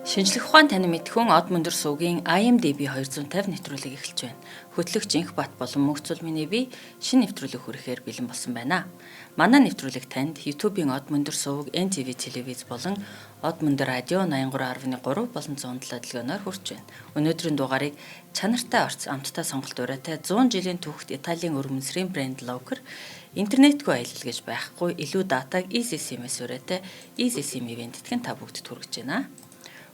Шинжлэх ухаан тань мэдхүүн од мөндөр суугийн IMDb 250 нэвтрүүлэг эхэлж байна. Хөтлөгч Инх Бат болон Мөнхцөл миний би шинэ нэвтрүүлэг хүрэхээр бэлэн болсон байна. Манай нэвтрүүлэг танд YouTube-ийн од мөндөр сувг, NTV телевиз болон од мөндөр радио 83.3 болон 107 дэлгөөнөөр хүрч байна. Өнөөдрийн дугаарыг чанартай орц амттай сонголт ураатай 100 жилийн түүхт Италийн өргөмсрийн брэнд Locker интернетгүй аялал гэж байхгүй илүү датаг EasySIM-с ураатай EasySIM ивент тэтгэн та бүгд хүргэж байна.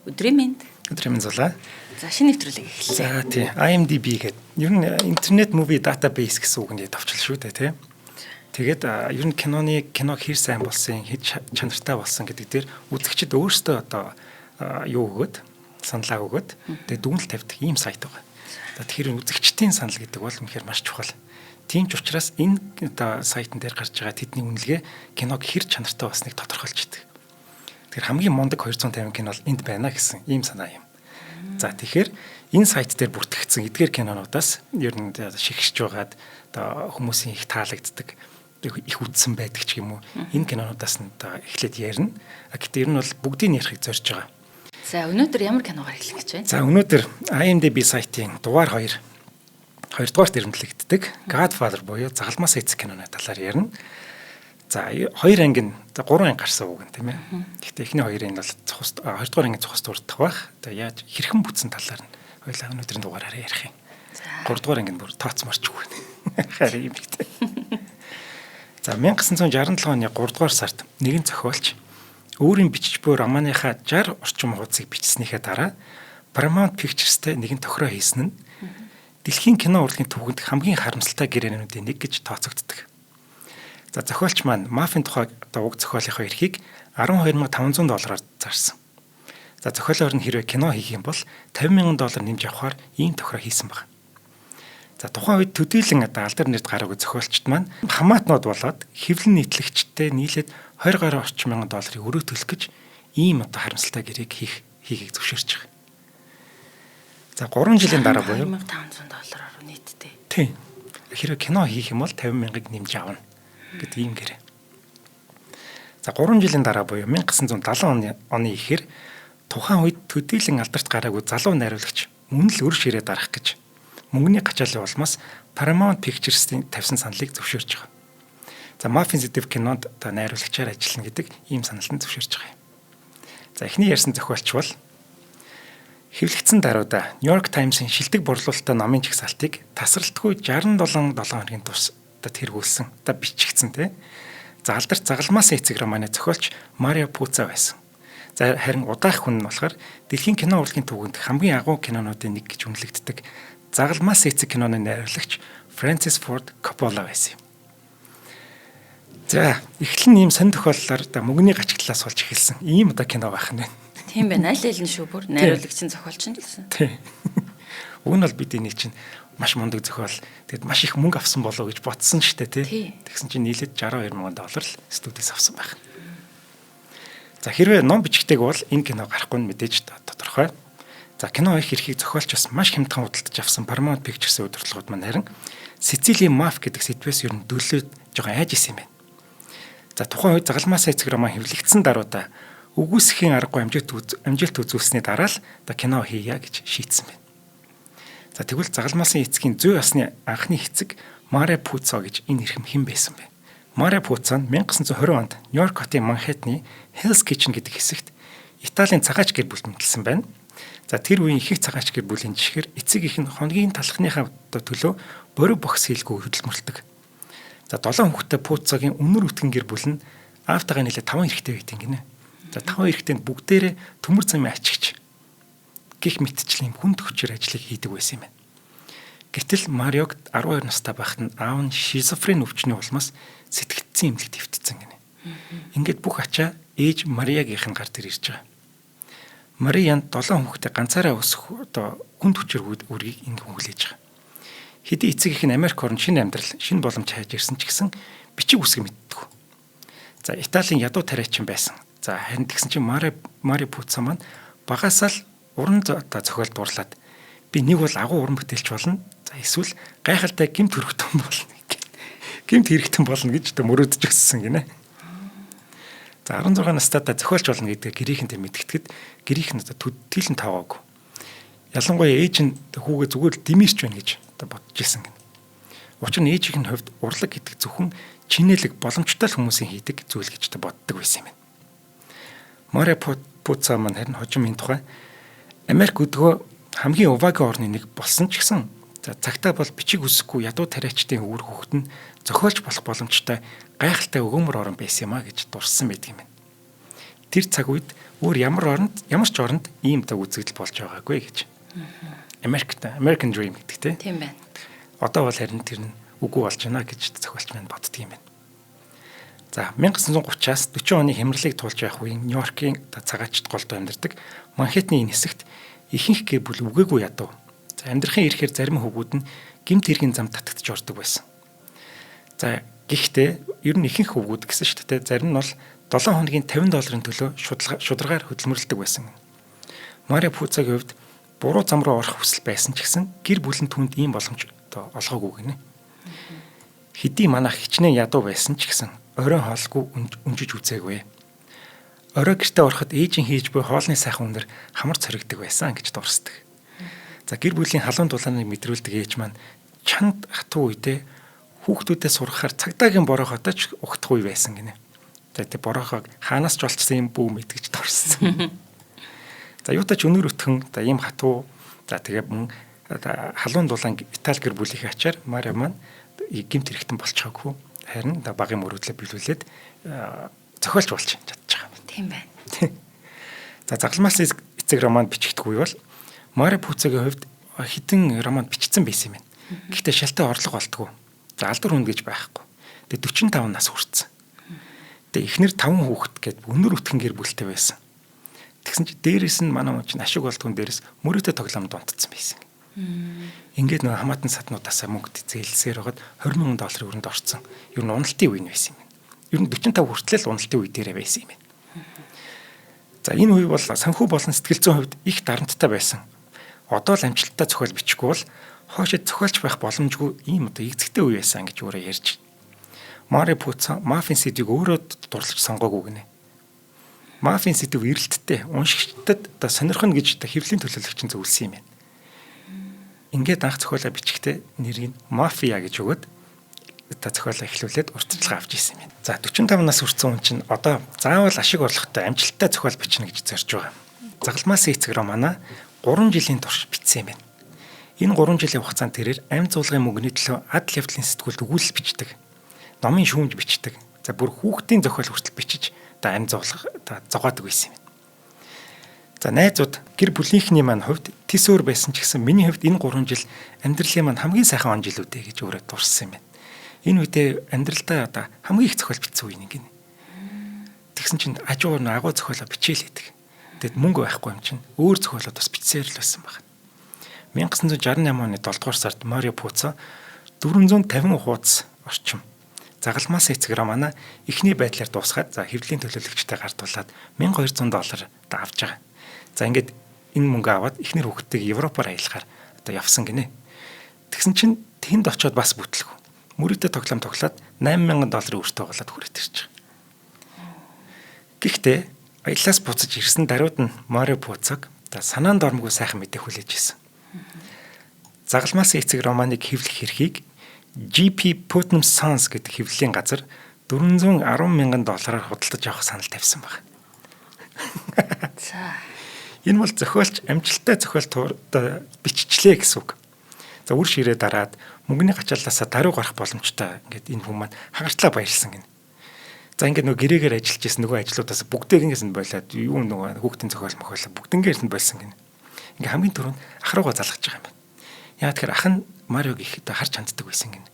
Өдрийн мэнд. Өдрийн мэнд зулаа. За шинэ нэвтрүүлэг эхэллээ. За тий. IMDb гэдэг. Ер нь интернет movie database гэсэн үгэнд товчлоо шүү дээ тий. Тэгээд ер нь кино хэр сайн болсон, хэд чанартай болсон гэдэг дээр үзэгчид өөрсдөө одоо юу өгөөд саналаа өгөөд тэгээд дүгнэлт тавьдаг ийм сайт байгаа. За тэгэхээр үзэгчдийн санал гэдэг бол үнэхээр маш чухал. Тийм ч учраас энэ одоо сайтн дээр гарч байгаа тэдний үнэлгээ киног хэр чанартай болсныг тодорхойлж идэг. Тэгэхээр хамгийн мундаг 250 кино бол энд байна гэсэн ийм санаа юм. За тэгэхээр энэ сайт дээр бүртгэгдсэн эдгээр кинонуудаас ер нь шигшж байгаад одоо хүмүүсийн их таалагддаг их үзсэн байдаг ч юм уу. Энэ кинонуудаас нь одоо эхлээд ярина. Гэхдээ ер нь бол бүгдийг ярихыг зорж байгаа. За өнөөдөр ямар киногаар эхлэх гэж байна? За өнөөдөр IMDb сайтын дугаар 2 дугаарт ирэмтлэгддэг Godfather буюу загалмаас эцэг киноны талаар ярина. За 2 анги нь 3 анги гарсан үг юм тийм ээ. Гэхдээ эхний 2-ын бол 2 дугаар ангийн цохос дурдах байх. Тэгээ яаж хэрхэн бүтсэн талаар нь хоёлаа өнөөдрийн дугаараараа ярих юм. 3 дугаар анги нь бүр тооцморч үг. Харин юм гэдэг. За 1967 оны 3 дугаар сард нэгэн зохиолч өөрийн бичиж буй романыхаа 60 орчим хуудсыг бичснийхээ дараа Paramount Pictures-тэй нэгэн тохироо хийсэн нь дэлхийн кино урлагийн түүхэнд хамгийн харамсалтай гэрээнүүдийн нэг гэж тооцогддог. За зохиолч маань мафийн тухай одоо уг зохиолынхоо эрхийг $12,500 зарсан. За зохиолоор нь хэрвээ кино хийх юм бол $50,000 нэмж авахаар ийм тохироо хийсэн баг. За тухайн үед төдийлөн одоо алдар нэрд гараагүй зохиолчд маань хамаатнууд болоод хэвлэн нийтлэгчтэй нийлээд $20 орчим мянган өрөө төлөх гэж ийм одоо харамсалтай гэрээг хийхийг зөвшөөрч байгаа. За 3 жилийн дараа буюу $500 нийтдээ. Тийм. Хэрвээ кино хийх юм бол 50,000-ыг нэмж авна гэдэг ийм гэрээ. За 3 жилийн дараа буюу 1970 оны ихэр тухайн үед төдийлөн алдарт гараагүй залуу найруулагч мөн л өр ширээ дарах гэж мөнгөний гачаалын улмаас Paramount Pictures-ийн тавьсан саналыг зөвшөөрч байгаа. За мафийн сэдэв кинонд та найруулагчаар ажиллана гэдэг ийм саналд нь зөвшөөрч байгаа юм. За эхний ярьсан зохиолч бол хэвлэгдсэн даруйда New York Times-ын шилдэг борлуулалттай номын жагсаалтыг тасралтгүй 67 хоногийн турш тэргүүлсэн. Одоо бичигдсэн тий. За алдарт загалмаас эцэг романы зохиолч Марио Пуцо байсан. За харин удаах хүн нь болохоор дэлхийн кино урлагийн түүхэнд хамгийн агуу кинонуудын нэг гэж үнэлэгддэг загалмаас эцэг киноны найруулагч Francis Ford Coppola байсан юм. За эхлэн ийм сонир тохиоллоор одоо мөнгөний гачигтлаас болж эхэлсэн. Ийм одоо кино байх нь байна. Тийм байна. Аль аль нь шүү бүр найруулагчин зохиолч нь гэсэн. Тийм. Уг нь бол бидний чинь маш мундаг зохиол. Тэгэд маш их мөнгө авсан болов гэж бодсон шүү дээ тий. Тэгсэн чинь нийлээд $62,000 л студиэс авсан байх. За хэрвээ ном бичигтэйг бол энэ кино гарахгүй нь мэдээж тодорхой. За кино их эрхийг зохиолч бас маш хямдхан худалдаж авсан Paramount Pictures-ийн удирдлагууд маань харин Сицилийн маф гэдэг сэдвээс ер нь дөлөөд жоохон айж исэн юм байна. За тухайн үед загалмаас эцэг роман хэвлэгдсэн даруйда үгүйсэхийн аргагүй амжилт үзүүлсний дараа л одоо кино хийя гэж шийдсэн байна. За тэгвэл загалмаасын эцгийн зүй асны анхны эцэг Марио Пуцо гэж энэ эрхэм хэн байсан бэ? Марио Пуцо нь 1920 онд Нью-Йорк хотын Манхэттны Hell's Kitchen гэдэг хэсэгт Италийн цагаач гэр бүлд мэдлсэн байна. За тэр үеийн их цагаач гэр бүлийн жишгээр эцэг их нь хоногийн талхныхаа төлөө борив бохс хийлгүй хөдөлмөрлөдөг. За 7 хүүхэдтэй Пуцогийн өнөр үтгэн гэр бүл нь аавтайгаа нийлээ 5 эрэгтэй байт гинэ. За 5 эрэгтэйнд бүгдээрээ төмөр замын ачигч гих мэтчлийн хүн төгчөр ажлыг хийдэг байсан юм байна. Гэтэл Мариог 12 настай байхад нь аав нь шизофрен өвчний улмаас сэтгцэн эмнэлэгт хэвтсэн гинэ. Ингээд бүх ачаа ээж Мариагийнх нь гар дээр ирж байгаа. Марианд 7 хүүхэдтэй ганцаараа өсөх одоо хүн төгчөр үргийг ингэ хүлээж байгаа. Хэдий эцэг их нь Америк орнд шинэ амьдрал, шинэ боломж хайж ирсэн ч гэсэн бичиг үсэг мэддэг. За Италийн ядуу тариачин байсан. За харин тэгсэн чинь Марио Пуцо маань багасаа л уран зохиол дуурлаад би нэг бол агуу уран бүтээлч болно. За эсвэл гайхалтай гэмт хэрэгтэн болно. Гэмт хэрэгтэн болно гэж мөрөөдөж өссөн гинэ. За 16 настайдаа зохиолч болно гэдэг гэрийнхэнтэй мэдгэтгэд гэрийнх нь төдийлөн таваагүй. Ялангуяа ээж нь хүүгээ зүгээр л дэмэрч байна гэж бодож исэн гэнэ. Учир нь ээжийн хувьд урлаг гэдэг зөвхөн чинэлэг боломжтой л хүмүүсийн хийдэг зүйл гэж боддог байсан юм байна. Мария Пуца маань харин хожимын тухай Америк өдгөө хамгийн увагийн орны нэг болсон ч гэсэн цагтаа бол бичиг үсэхгүй ядуу тариачдын өвөр хүүхэд нь зохиолч болох боломжтой гайхалтай өгөөмөр орн байсан юм а гэж дурсан байдаг юм байна. Тэр цаг үед өөр ямар ч оронд ийм үзэгдэл болж байгаагүй гэж. American Dream гэдэг тийм байна. Одоо бол харин тэр нь үгүй болж байна гэж зохиолч маань боддөг юм байна. За 1930-аас 40 оны хямралыг туулж явах үеийн Нью-Йоркийн цагаачд голдоо амьдардаг Манхэттны энэ хэсэгт ихэнх гэр бүл үгээгүй ядуу. За амьдрахын ирэхээр зарим хүүгүүд нь гэмт хэргийн зам татагдж ордог байсан. За гэхдээ ер нь ихэнх хүүгүүд гэсэн шүү дээ. Зарим нь бол 7 хоногийн $50 төлөө шударгаар хөдөлмөрлөдөг байсан. Мария Пуцагийн хувьд буруу зам руу орох хүсэл байсан ч гэсэн гэр бүл нь түүнд ийм боломж олгоогүй гинэ. Хэдий манайх хичнээн ядуу байсан ч гэсэн орой хоолгүй өнжиж үзээгүй. Орой гэртээ ороход ээжийн хийж буй хоолны сайхан үнэр хамар цоригддаг байсан гэж дурсдаг. За гэр бүлийн халуун дулааныг мэдрүүлдэг ээж маань чанд хатуу үедээ хүүхдүүдэд сургахаар цагдаагийн бороо хотож угтах үе байсан гинэ. За тэр бороохоо хаанаас ч олцсон юм бүү мэдгэж дурссан. За юутай ч өнөр өтгөн ийм хатуу за тэгээ халуун дулаан Итали гэр бүлийнхээ ачаар Мария маань гэмт хэрэгтэн болчихоогүй. Харин багын мөрөөдлөө биелүүлээд зохиолч болж чадчих байгаа юм. Тийм байна. За загалмаас эцэг роман бичигдэх үе бол Мария Пуцагийн хувьд хэдэн роман бичсэн байсан юм байна. Гэхдээ шалтай орлого олдгоо. За алдар хүн гэж байхгүй. Тэгээ 45 нас хүрсэн. Тэгээ эхнэр 5 хүүхэд гээд өнөр өтгөн гэр бүлтэй байсан. Тэгсэн чи дээрэс нь манай хүн чинь ашиг болдгон дээрэс мөрөөдө тоглоом дунтцсан байсан. Ингээд нөгөө хамаатан саднуудаасаа мөнгө зээлсээр хагаад $20,000 өрөнд орсон. Ер нь уналтын үе нь байсан юм байна. Ер нь 45 хүртэл уналтын үе дээрээ байсан юм байна. За энэ үе бол санхүү болон сэтгэл зүйн хувьд их дарамттай байсан. Одоо л амжилттай зохиол бичихгүй бол хоошид зохиолч байх боломжгүй ийм игцэгтэй үе байсан гэж өөрөө ярьж. Мария Пуца мафийн сэдвийг өөрөө дурлаж сонгоогүй гинэ. Мафийн сэдв эрэлттэй, уншигчдад сонирхно гэж хэвлэлийн төлөөлөгч зөвлөсөн юм байна. Ингээд анх зохиолоо бичихтэй нэрийг мафия гэж өгөөд зохиолоо эхлүүлээд урьдчилан авч ирсэн юм байна. За 45 нас хүрсэн хүн чинь одоо заавал ашиг орлоготой амжилттай зохиол бичнэ гэж зорж байгаа. Загалмаас эцэг романа 3 жилийн турш бичсэн юм байна. Энэ 3 жилийн хугацаанд тэрээр амь зуулгын мөнгөний төлөө адал явдлын сэтгүүлд өгүүлэл бичдэг. Номын шүүмж бичдэг. За бүр хүүхдийн зохиол хүртэл бичиж амь зуулга зогоодог байсан юм. За найзууд гэр бүлийнхний маань хувьд тис өөр байсан ч гэсэн миний хувьд энэ 3 жил амьдралын маань хамгийн сайхан он жилүүдээ гэж өөрөө дурсан юм байна. Энэ үедээ амьдралдаа хамгийн их зохиол бичсэн үе нэг юм. Тэгсэн чинь ажуур нь агуу зохиолоо бичээлээдэг. Тэгэд мөнгө байхгүй юм чинь өөр зохиолоод бас бичсээр л байсан байна. 1968 оны 7 дугаар сард Мария Пуца 450 хуудас орчим загалмаас эцэг романа эхний байдлаар дуусгаад за хэвлэлийн төлөөлөгчтэй гартуулаад $1,200 авч байгаа. За ингээд энэ мөнгө аваад эхнэр хүүхдтэйг Европоор аялахаар одоо явсан гинэ. Тэгсэн чинь тэнд очиод бас бүтлэв. Мөрөдө тоглоом тоглоод $8,000 өртөө болоод хүрээд ирж байгаа. Гэхдээ аяллаас буцаж ирсэн даруйд нь Мария Пуцаг санаанд ормгүй сайхан мэдээ хүлээж ирсэн. Загалмаас эцэг романыг хэвлэх эрхийг GP Putnam Sons гэдэг хэвлэлийн газар $410,000 худалдаж авах санал тавьсан байна. За энэ бол зохиолч амжилттай зохиол биччихлээ гэсэн үг. За үр ширээ дараад мөнгөний гачаалаасаа даруй гарах боломжтой ингээд энэ хүмүүс хагартлаа баярлсан гин. За ингээд нөгөө гэрээгээр ажиллаж исэн нөгөө ажлуудаас бүгдээрээс нь болоод юу нөгөө хүүхдийн зохиол мохиолоо бүгднгээс нь болсон гин. Ингээд хамгийн түрүүнд ах руугаа залгаж байгаа юм байна. Яагаад тэгэхээр ах нь Мариог их харж ханддаг байсан гин.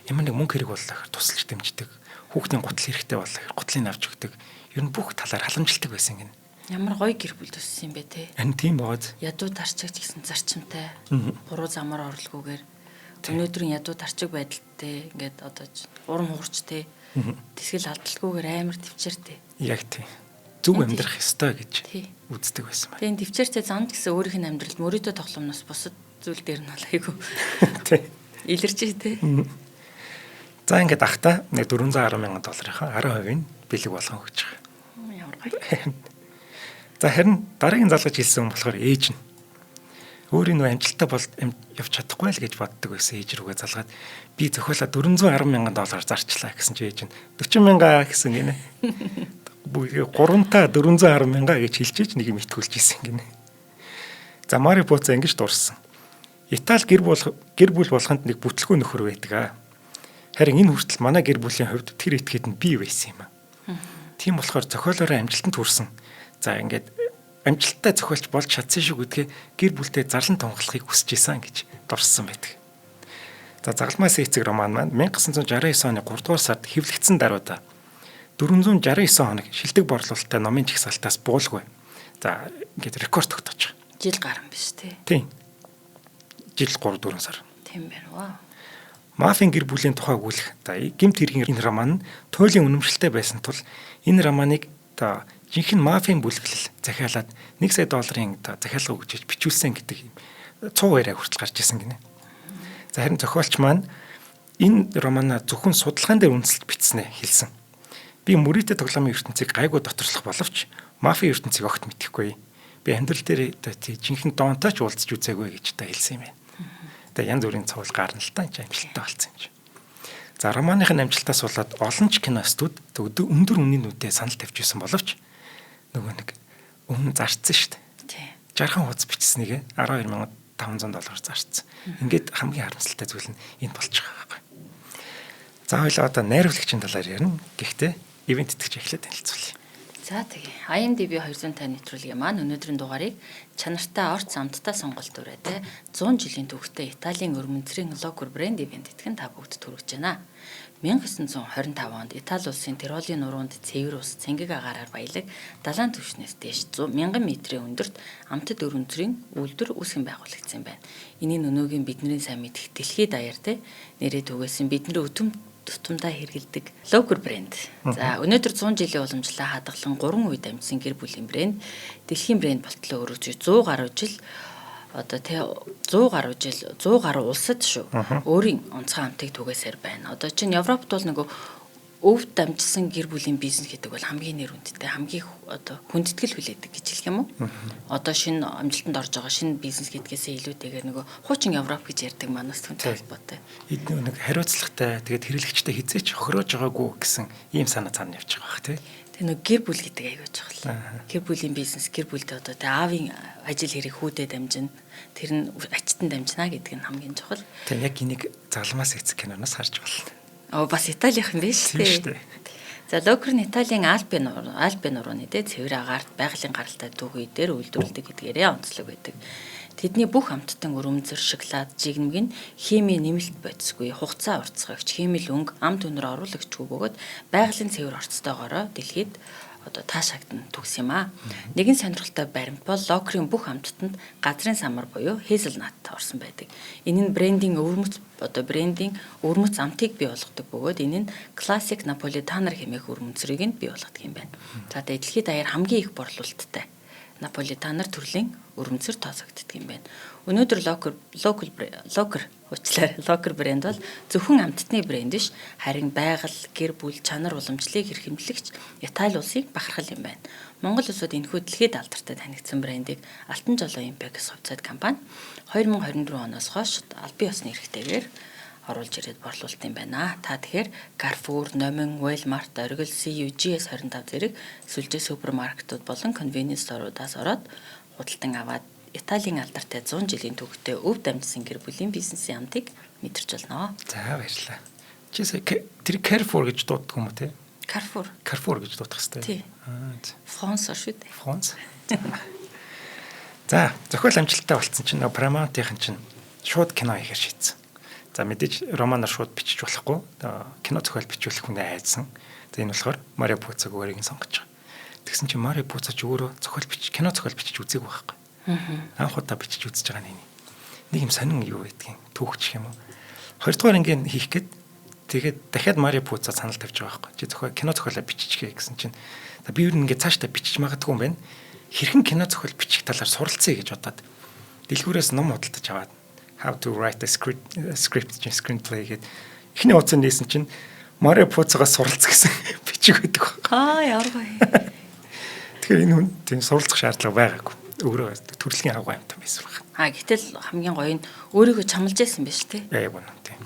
Ямар нэг мөнгө хэрэг боллоо гэхээр тусалж дэмждэг. Хүүхдийн гутал хэрэгтэй боллоо гэхээр гутлыг авч өгдөг. Ер нь бүх талаар халамжилдаг байсан гин. ямар гоё гэр бүл төссөн юм бэ те. Ань тийм байгааз. Ядуу тарчигч гэсэн зарчимтай. Буруу замаар орлогоогүйгээр өнөөдрийн ядуу тарчиг байдалтай ингээд одоо урам хугарчтэй. Тэсгэл алдалтгүйгээр амар төвчээртэй. Яг тийм. Зөв амьдрах ёстой гэж үздэг байсан байна. Тийм төвчээртэй замд гэсэн өөрийнх нь амьдралд мөрөөдөө тогломноос бусад зүйл дээр нь айгүй. Тийм. Илэрч тий. За ингээд ахта нэг $410,000-ийнхаа 10% нь бэлэг болгон өгч байгаа. Ямар гоё. За харин дараагийн залгаж хэлсэн хүн болохоор ээж нь. Өөрийн нөө амжилттай бол явж чадахгүй л гэж боддог байсан ээж рүүгээ залгаад би зохиолоо $410,000 зарчлаа гэсэн чи ээж нь 40,000 гэсэн гинэ. Бүгд 3-та 410,000 гэж хэлчихэж нэг юм итгүүлж исэн гинэ. За Мари Пуца ингэж дурсан. Итали гэр бүл болгонд нэг бүтлгүй нөхөр байдаг аа. Харин энэ хүртэл манай гэр бүлийн хувьд тэр этгээд нь би байсан юм аа. Тийм болохоор зохиолоороо амжилтанд хүрсэн. За ингээд амжилттай зохиолч болж чадсан шүү гэдгээ гэр бүлтэй зарлан тунгалахыг хүсэж исэн гэж дурсан байдаг. За загалмаас эцэг роман маань 1969 оны 3 дугаар сард хэвлэгдсэн даруйда 469 хоног шилдэг борлуулалттай номын жагсаалтаас буулгүй. За ингээд рекорд тогтоож байгаа. Жил гарсан биш тий. Тийм. Жил 3-4 сар. Тийм байна. Вау. Мафийн гэр бүлийн тухай өгүүлэх гэмт хэргийн энэ роман нь туйлын үнэмшилтэй байсан тул энэ романыг жинхэнэ мафийн бүлэглэл захиалаад $1 сая захиалга өгч бичүүлсэн гэдэг юм цуу яриа хүртэл гарч ирсэн гинэ. За харин зохиолч маань энэ романаа зөвхөн судалгаан дээр үндэслэж бичснэ хэлсэн. Би мөрөөдө тоглоомын ертөнцийг гайгүй доторчлох боловч мафийн ертөнцийг огт мэдэхгүй. Би амьдрал дээр жинхэнэ доонтой ч уулзч үзээгүй гэж хэлсэн юм байна. Тэгээ янз бүрийн цовл гарна л та амжилттай болсон юм чи. За романыхын амжилтаас болоод олон ч кино студ өндөр үнийн нүдээ санал тавьж исэн боловч нөгөө нэг өмнө зарцсан шүү дээ. 60 хуудас бичсэнийг $12,500 зарцсан. Ингээд хамгийн харамсалтай зүйл нь энэ болж байгаа байхгүй. За хоёлаа одоо найруулагчийн талаар ярина. Гэхдээ ивент итгэж эхлээд танилцуулъя. За тэгээ. IMDb 250 нэвтрүүлгийн маань өнөөдрийн дугаарыг чанартай орц амттай сонголт өрөөтэй 100 жилийн түүхтэй Италийн өрмөнцрийн локер брэнд ивент итгэн та бүгд төрөж байна. 1925 онд Итали улсын Тиролийн нуруунд цэвэр ус цэнгэг агаараар баялаг далайн түвшнээс дээш 100,000 метрийн өндөрт амтд өрмөнцрийн үйлдвэр үүсгэн байгуулагдсан байна. Энийн өнөөгийн бидний сайн мэдэх дэлхийд даяартай нэрээ түгээсэн бидний тутамдаа хэрэгэлдэг локер брэнд. За өнөөдөр 100 жилийн уламжлалаа хадгалан 3 үед амжсан гэр бүлийн брэнд дэлхийн брэнд болтлоо өргөж 100 гаруй жил одоо 100 гаруй улсад шүү. Өөрийн онцгой амтыг түгээсээр байна. Одоо чинь Европт бол нөгөө өвд дамжсан гэр бүлийн бизнес гэдэг бол хамгийн нэр хүндтэй, хамгийн одоо хүндэтгэл хүлээдэг гэж хэлэх юм уу? Одоо шинэ амжилтанд орж байгаа шинэ бизнес гэдгээсээ илүүтэйгээр нөгөө хуучин Европ гэж ярьдаг манаас түнтэй холбоотой. Эдгээр нэг хариуцлагатай, тэгээд хэрэглэгчтэй хизээч хохироож байгаагүй гэсэн ийм санаа цаана явж байгаа бах тий. Тэгээ нөгөө гэр бүл гэдэг аягүй чухал. Гэр бүлийн бизнес, гэр бүлдээ одоо аавын ажил хэрэг хүүдээ дамжина. Тэр нь ачтан дамжина гэдэг нь хамгийн чухал. Тэгээ яг энийг загалмаас эцэг киноноос харж байна. Бас Италийнхан биш үү? За локер нь Италийн Альпийн нурууны цэвэр агаарт байгалийн гаралтай түүхий дээр үйлдвэрлэдэг гэдгээрээ онцлог байдаг. Тэдний бүх амттан өрөмзөр, шоколад, жигнэмг нь химийн нэмэлт бодисгүй, хугацаа уртасгагч, химэл өнгө, ам түнэр оруулагчгүй бөгөөд байгалийн цэвэр орцтойгоороо дэлхийд одоо таашаагдана төгс юм аа. Нэгэн сонирхолтой баримт бол локерийн бүх амттанд газрын самар буюу hazelnut орсон байдаг. Энэ нь брендинг өвөрмөц амтыг бий болгодог бөгөөд энэ нь классик наполитанаар хэмээх өрмөнцрийг нь бий болгодог юм байна. За дэлхийд даяар хамгийн их борлуулалттай наполитанаар төрлийн өрмөнцөр тооцогддог юм байна. Өнөөдөр локер брэнд бол зөвхөн амттны брэнд биш, харин байгаль, гэр бүл, чанар уламжлалыг эрхэмлэгч Итали улсыг бахархал юм байна. Монгол улсууд энэхүү дэлхийд алдартай танигдсан брэндийг Алтан жолоо Импекс хувьцаат компани 2024 оноос хойш албан ёсны эрхтэйгээр оруулж ирээд борлуулалт юм байна. Та тэгэхээр Carrefour, Номин, Walmart, Оргил, CUGS 25 зэрэг сүлжээ супермаркетууд болон convenience store-уудаас ороод худалдан аваад Италийн алдартай 100 жилийн түүхтэй өв дамжсан гэр бүлийн бизнесийн амтыг мэдэрч болно. За баярлалаа. Чи тэр Carrefour гэж дууддаг юм уу те? Carrefour гэж дуудах хэрэгтэй. Тий. France шүү дээ. France. За зохиол амжилттай болцсон чинь Paramount-ийн чинь шууд кино хийхээр шийдсэн. За мэдээж романаар шууд бичиж болохгүй. Кино зохиол бичүүлэх хүнээ айдсан. За энэ болохоор Марио Пуцаг өөрийг нь сонгож байгаа. Тэгсэн чинь Марио Пуцач өөрөө кино зохиол бичиж үзээгүй байхгүй. Анх удаа бичиж үзэж байгаа нэг юм сонин юу байдгийг түүхчих юм уу. Хоёрдугаар ангийн хийх гээд тэгээд дахиад Марио Пуца санал тавьж байгаа байхгүй. Чи кино зохиолоо биччихээ гэсэн чинь би юу нэгээ цаашдаа бичиж магадгүй юм байна. Хэрхэн кино зохиол бичих талаар суралцъя гэж бодоод дэлгүүрээс ном худалдаж аваад how to write a screenplay гэдэг эхний утсанд нээсэн чинь Марио Пуцагаас суралц гэсэн бичиг өгдөг баг. Ямар гоё. Тэгэхээр энэ хүн тийм суралцах шаардлага байгаагүй. Өөрөө төрөлхийн агуу амт байсан баг. Гэтэл хамгийн гоё нь өөрийгөө чамлаж байсан биз тий. Яг үнэ тийм.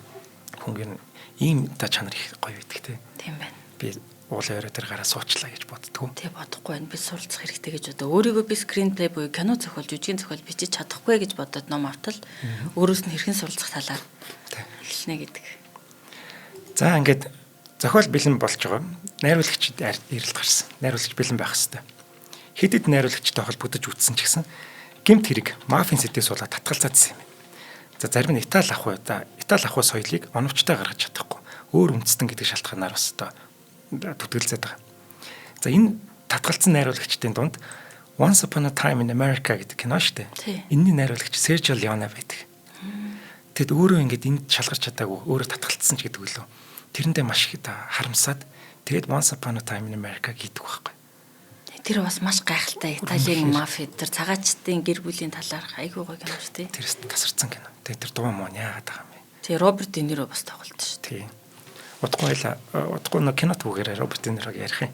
Хүн ийм та чанар их гоё байдаг тий. Тийм байна. Би уулын өрөө дээр гараа суучлаа гэж боддгоо. Тий бодохгүй байна. Би суралцах хэрэгтэй гэж бодоо. Өөрийгөө би скринплей буюу кино зохиол, жүжигний зохиол бичиж чадахгүй гэж бодоод ном автал өөрөөс нь хэрхэн суралцах талаар хэлнэ гэдэг. За ингээд зохиол бэлэн болж байгаа. Найруулагчид ирэлт гарсан. Найруулагч бэлэн байх хэвээр. Хэд хэд найруулагчтай холбогдож үтсэн ч гэсэн гэмт хэрэг мафийн сэдвээс болоод татгалзаадсан юм. За зарим нь Итали ахуй соёлыг оновчтой гаргаж чадахгүй. Өөр үндэстэн гэдэг шалтгаанаар бас одоо төтгөлзээд байгаа. За энэ татгалцсан найруулагчдын дунд Once Upon a Time in America гэдэг кино шүү дээ. Энэний найруулагч Сержио Леоне байдаг. Тэгэд өөрөө ингээд энд шалгарч чадаагүй өөрөө татгалцсан ч гэдэг үлээ. Тэрэндээ маш их харамсаад тэгээд Once Upon a Time in America гэдэг байхгүй. Тэр бас маш гайхалтай Италийн мафи тэр цагаачдын гэр бүлийн талаарх айгүй гоё кино шүү дээ. Тэрс тасарсан кино. Тэгээд тэр дуу мөн яагаад байгаа юм бэ? Тэгээ Роберт Де Ниро бас тоглолт шүү Тийм. дээ. Удахгүй нэг кино түүгээр Роберт Де Нирог ярих юм.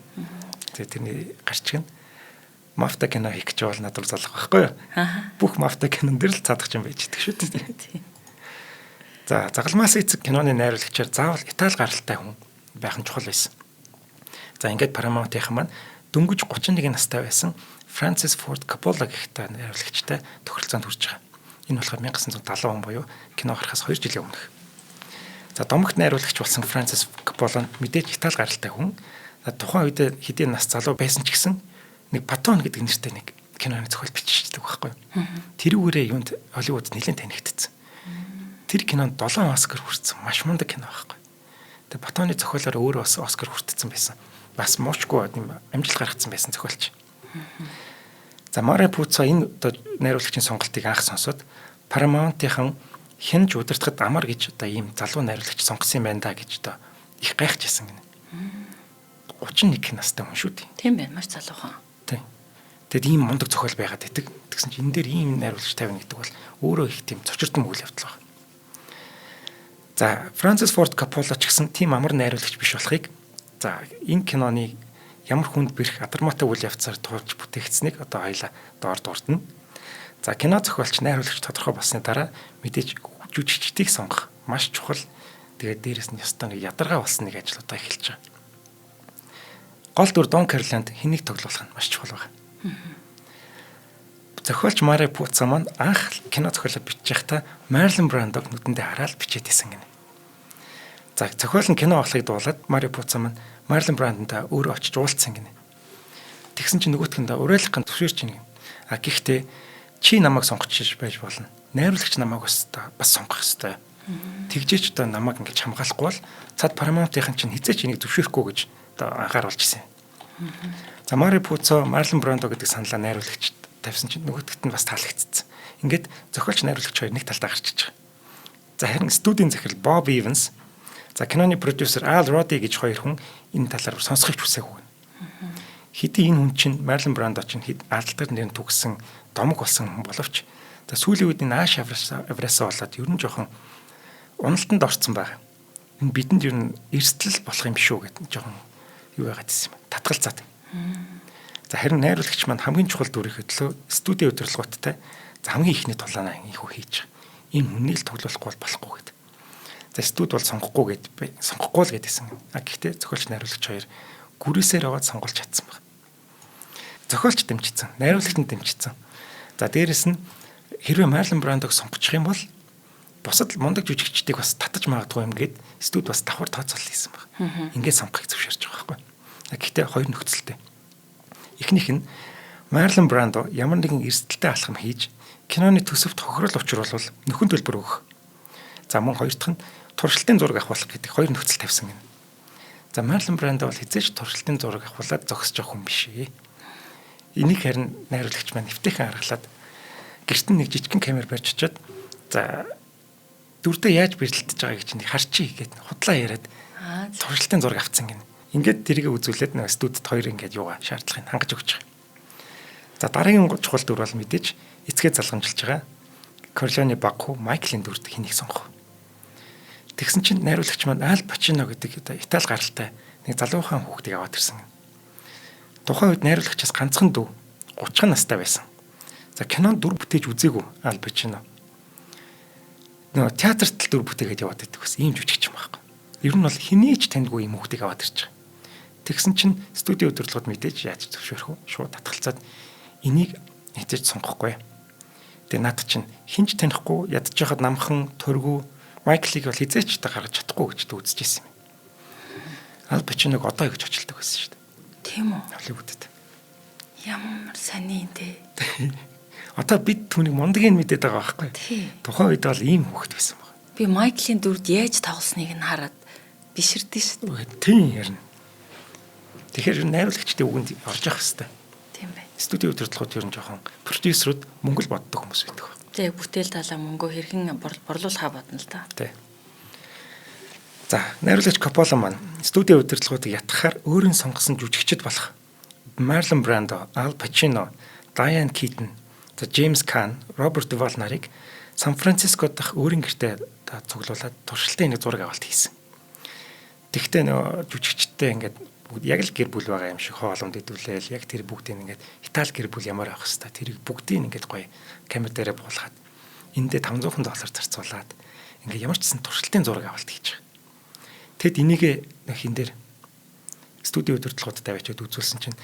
Тэгээд тэрний гарчиг нь мафта кино хийх гэж бол надад залах байхгүй юу? Бүх мафта кинон дэр л цаадах юм байж идэг шүү дээ. За загалмаас эцэг киноны найруулагчаар заавал Итали гаралтай хүн байх нь чухал байсан. За ингээд Paramount-ийн маань дөнгөж 31 настай байсан Francis Ford Coppola гихтэй найруулагчтай тохиролцоонд хүрч байгаа. Энэ болохоор 1970 он буюу кино гарахаас 2 жилийн өмнөх. За домогт найруулагч болсон Francis Coppola мэдээж Итали гаралтай хүн. Тухайн үед хэдийн нас залуу байсан ч гэсэн нэг Батон гэдэг нэртэй нэг киноны зохиол биччихдэг байхгүй юу? Тэрүүгээрээ юунд Холливуд нэлээд танигдсан. Тэр кинонд 7 Оскар хүртсэн. Маш мундаг кино байхгүй. Тэгээ Батоны зохиолоор өөрөө бас Оскар хүртсэн байсан. Бас муучгүй амжилт гаргацсан байсан зохиолч. За Марио Пуцо энэ одоо найруулагчийн сонголтыг анх сонсоод Paramount-ийн хянж удирдахад амар гэж одоо ийм залуу найруулагч сонгосон юм байна да гэж одоо их гайхажсэн гинэ. 31 настай хүн шүү дээ. Тийм байна, маш залуухан. Тийм. Тэгэд ийм мундаг зохиол байгаад байдаг. Тэгсэн чинь энэ дээр ийм найруулагч тавина гэдэг бол өөрөө их тийм цочирдсан үйл явдал байна. За Francis Ford Coppola ч гэсэн тийм амар найруулагч биш болохыг за энэ киноны ямар хүнд бэрх адармаатай үйл явцаар туулж бүтээгдсэнийг одоо хоёлаа доор дурдна. За кино зохиолч найруулагч тодорхой болсны дараа мэдээж жүжигчдийг сонгох маш чухал. Тэгээд дээрэс нь ёстой нэг ядаргаа болсон нэг ажил одоо эхэлж байгаа. Гол дүр Дон Карланд хэнийг тоглуулах нь маш чухал байна. Зохиолч Марио Пуцо маань анх кино зохиолоо бичих та Марлон Брандог нүдэндээ хараад бичээд исэн гэнэ. За зохиол нь кино болохыг дуулаад Марио Пуцо маань Марлон Брандонтай өөрөө очиж уулзсан гэнэ. Тэгсэн чинь нөгөөтгөндөө уриалгахын төвшөрч ийн. Гэхдээ чи намайг сонгочих байж болно. Найруулагч намайг бас сонгох ёстой. Тэгжээч одоо намайг ингэж хамгаалахгүй бол цад Paramount-ийн чинь хизээч энийг зөвшөөрөхгүй гэж одоо анхааруулж ирсэн. За Марио Пуцо Марлон Брандо гэдэг саналаа найруулагч тавьсан чинь нөгөөдгт нь бас таалагдсан. Ингээд зохиолч найруулагч хоёр нэг талдаа гарчиж байгаа. За харин студийн захирал Боб Иванс, за киноны продюсер Ал Роди гэж хоёр хүн энэ талаар сонсохыг хүсээгүй. Хэдий энэ хүн чинь Марлон Брандо чинь алдар нэрнь түгсэн домог болсон хүн боловч сүүлийн үед энэ ааш авраасаа болоод ер нь жоохон уналтанд орсон байна. Энэ бидэнд ер нь эрсдэл болох юм биш үү гэдэг жоохон юу яагаад гэсэн юм. Татгалзаад. За харин найруулагч маань хамгийн чухал дүрийн хөдлөө студийн удирдлагуудтай хамгийн ихний тулаанаа ийхүү хийж байгаа. Ийм хүнээл тоглохгүй болохгүй гэдэг. За студ бол сонгохгүй л гэдсэн. Гэхдээ зохиолч найруулагч хоёр гүрээсээр аваад сонгуулж чадсан байна. Зохиолч дэмжигдсэн, найруулагч нь дэмжигдсэн. За дээрэс нь хэрвээ Марлон Брандог сонгочих юм бол бусад мундаг жүжигчдийг бас татаж магадгүй юм гээд студ бас давхар тооцоолол хийсэн байна. Ингээд сонгохыг зөвшөөрч байгаа байхгүй. Гэхдээ хоёр нөхцөлтэй. Эхнийх нь Марлон Брандо ямар нэгэн эрсдэлтэй алхам хийж киноны төсөвт хохирол учруулвал нөхөн төлбөр өгөх. За мөн хоёр дахь нь туршилтын зураг авах гэдэг хоёр нөхцөл тавьсан гэнэ. За Марлон Брандо бол хизээч туршилтын зураг авахлаад зогсож явах хүн биш ээ. Энийг харин найруулагч маань нэвтэйхэн аргалаад гэрт нь нэг жижигхэн камер барьж очиод за дүрдээ яаж бэлдэж байгааг чинь харчий гэдэг худлаа яриад туршилтын зураг авцсан гэнэ. Ингээд тэрийг үзүүлээд нэг студид хоёр ингээд юугаа шаардлагыг хангаж өгч байгаа. За дараагийн чухал дүр бол мэдээж эцгээ залгамжилж байгаа Корлеоне баг хүү Майклийн дүрд хэнийг сонгох. Тэгсэн чинь найруулагч маань Ал Пачино гэдэг Итали гаралтай нэг залуухан хүүхдийг аваад ирсэн. Тухайн үед найруулагчаас ганцхан дүү 30 настай байсан. За кинонд дүр бүтээж үзээгүй Ал Пачино. Нөө театрт л дүр бүтээгээд яваад байдаг бас ийм жүжигч юм байна. Ер нь бол хинээч таньдгүй юм хүүхдийг аваад ирж байгаа. Тэгсэн чинь студийн удирдлагууд мэдээж яаж зөвшөөрөх вэ? Шууд татгалцаад энийг хязгаарч сонгохгүй. Тэгээ над чинь хинч танихгүй ядж байхад намхан төргүү Майклыг бол хизээч та гаргаж чадахгүй гэж үзчихсэн юм. Ал Пачиног одоо гэж очилдог байсан шүү дээ. Тийм үү? Холливуудад. Ямар сони энэ. Одоо бид түүнийг мундагыг мэдээд байгаа байхгүй. Тухайн үед бол ийм хүүхэд байсан баг. Би Майклийн дүрд яаж тоглосныг нь хараад биширдэн шүү дээ. Тийм ярина. Тэгэхээр найруулагчдын үгэнд орж явах хэрэгтэй. Тийм бай. Студийн удирдлагууд ер нь жоохон продюсерууд мөнгө л боддог хүмүүс байдаг. Тэгээ бүтээл талаа мөнгөө хэрхэн борлуулахаа бодно л да. Тий. За, найруулагч Коппола маань студийн удирдлагуудыг ятгахаар өөрийн сонгосон жүжигчд болох Марлон Брандо, Ал Пачино, Дайан Китон, Джеймс Кан, Роберт Дювал нарыг Сан Францискод дах өөрийн гэртээ цуглуулад туршилтын нэг зураг авалт хийсэн. Тэгвэл нөө жүжигчдтэй ингээд яг л гэр бүл байгаа юм шиг хоолунд идэвлээл яг тэр бүгдийг ингээд Итали гэр бүл ямар авах хэвээр тэрийг бүгдийг ингээд гоё камер дээрээ буулгаад эндээ $500 зарцуулаад ингээд ямар ч гэсэн туршилтын зураг авалт хийж байгаа. Тэгэд энийг хин дээр студийн удирдлагуудад авчиад үзүүлсэн чинь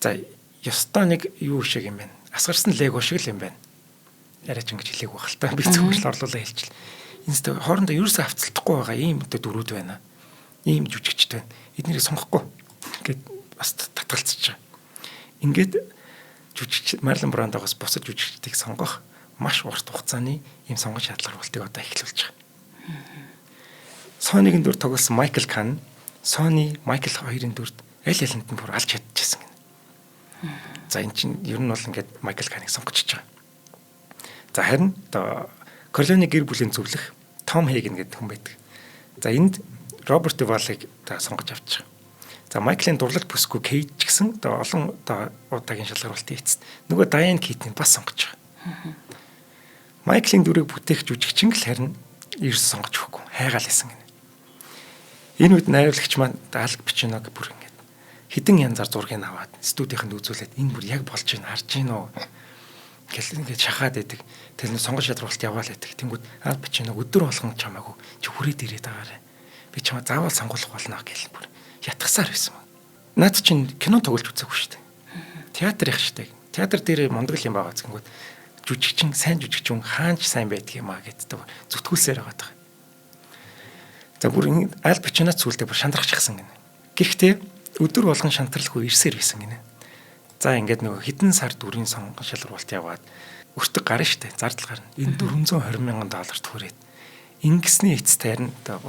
за ёстой нэг юу шиг юм байна. Асгарсан лего шиг л юм байна. Яриач ингэж хэлээг байх л та би зөвхөн л орлуулаа хэлчихлээ. Энэ хоорондоо ерөөсөө хавцалтахгүй байгаа ийм дөрүүд байна. Ийм жүжигчтэй байна. Эднэрийг сонгохгүй гэд бас татгалцчих. Ингээд жүжигч Марлон Брандогоос бусад жүжигчдийг сонгох маш урт хугацааны ийм сонгох шаардлагуудыг одоо эхлүүлж байгаа. Сонигийн дүр тоглосон Майкл Кан, Сони Майкл хоёрын дүрд аль алинд нь бүр алж чадчихсан гэнэ. За эн чинь ер нь бол ингээд Майкл Каныг сонгочихж байгаа. За харин одоо Корлеоны гэр бүлийн зөвлөх Том Хейген гэдэг хүн байдаг. За энд Роберт Дювалыг сонгож авч байгаа. За Майклийн дурлал бүсгүй Кейт ч гэсэн одоо олон одоо удаагийн шалгаруулалтын эцэст нөгөө Дайан Китнийг бас сонгож байгаа. Майклийн дүрийг бүтээх жүжигчин л харин ерөөс сонгож өгөхгүй хайгаал байсан гэнэ. Энэ үед найруулагч маань Ал Пачиног бүр ингээд хідэн янзаар зургийг аваад студийнхэнд үзүүлээд энэ бүр яг болж байна харж гин үү гэл ингээд шахаад байдаг. Тэр нь сонгож шалгаруулалт яваал байдаг. Тэнгүүд Ал Пачиног өдөр болгон чамаагүй чи хүрээд ирээд байгаарай. Би чамаа заавал сонгох болно гэл бүр ятгасаар байсан. Наад чинь кино тоглож үзээгүй шүү дээ. Театр их шүү дээ. Театр дээр мундаг юм байгаа зэнгүүд жүжигчин сайн жүжигчин хаанч сайн байдаг юм а гэддэг зүтгүүлсээр байгаа. За бүр Ал Пачиноц сүлдээ бүр шантрахчихсан гинэ. Гэхдээ өдөр болгон шантралгүй ирсээр байсан гинэ. За ингээд нөгөө хэдэн сар дүрийн сонгон шалгаруулалт яваад өртөг гарна штэ зардал гарна. Энэ $420,000 төрээд ингэсний эцэст харин одоо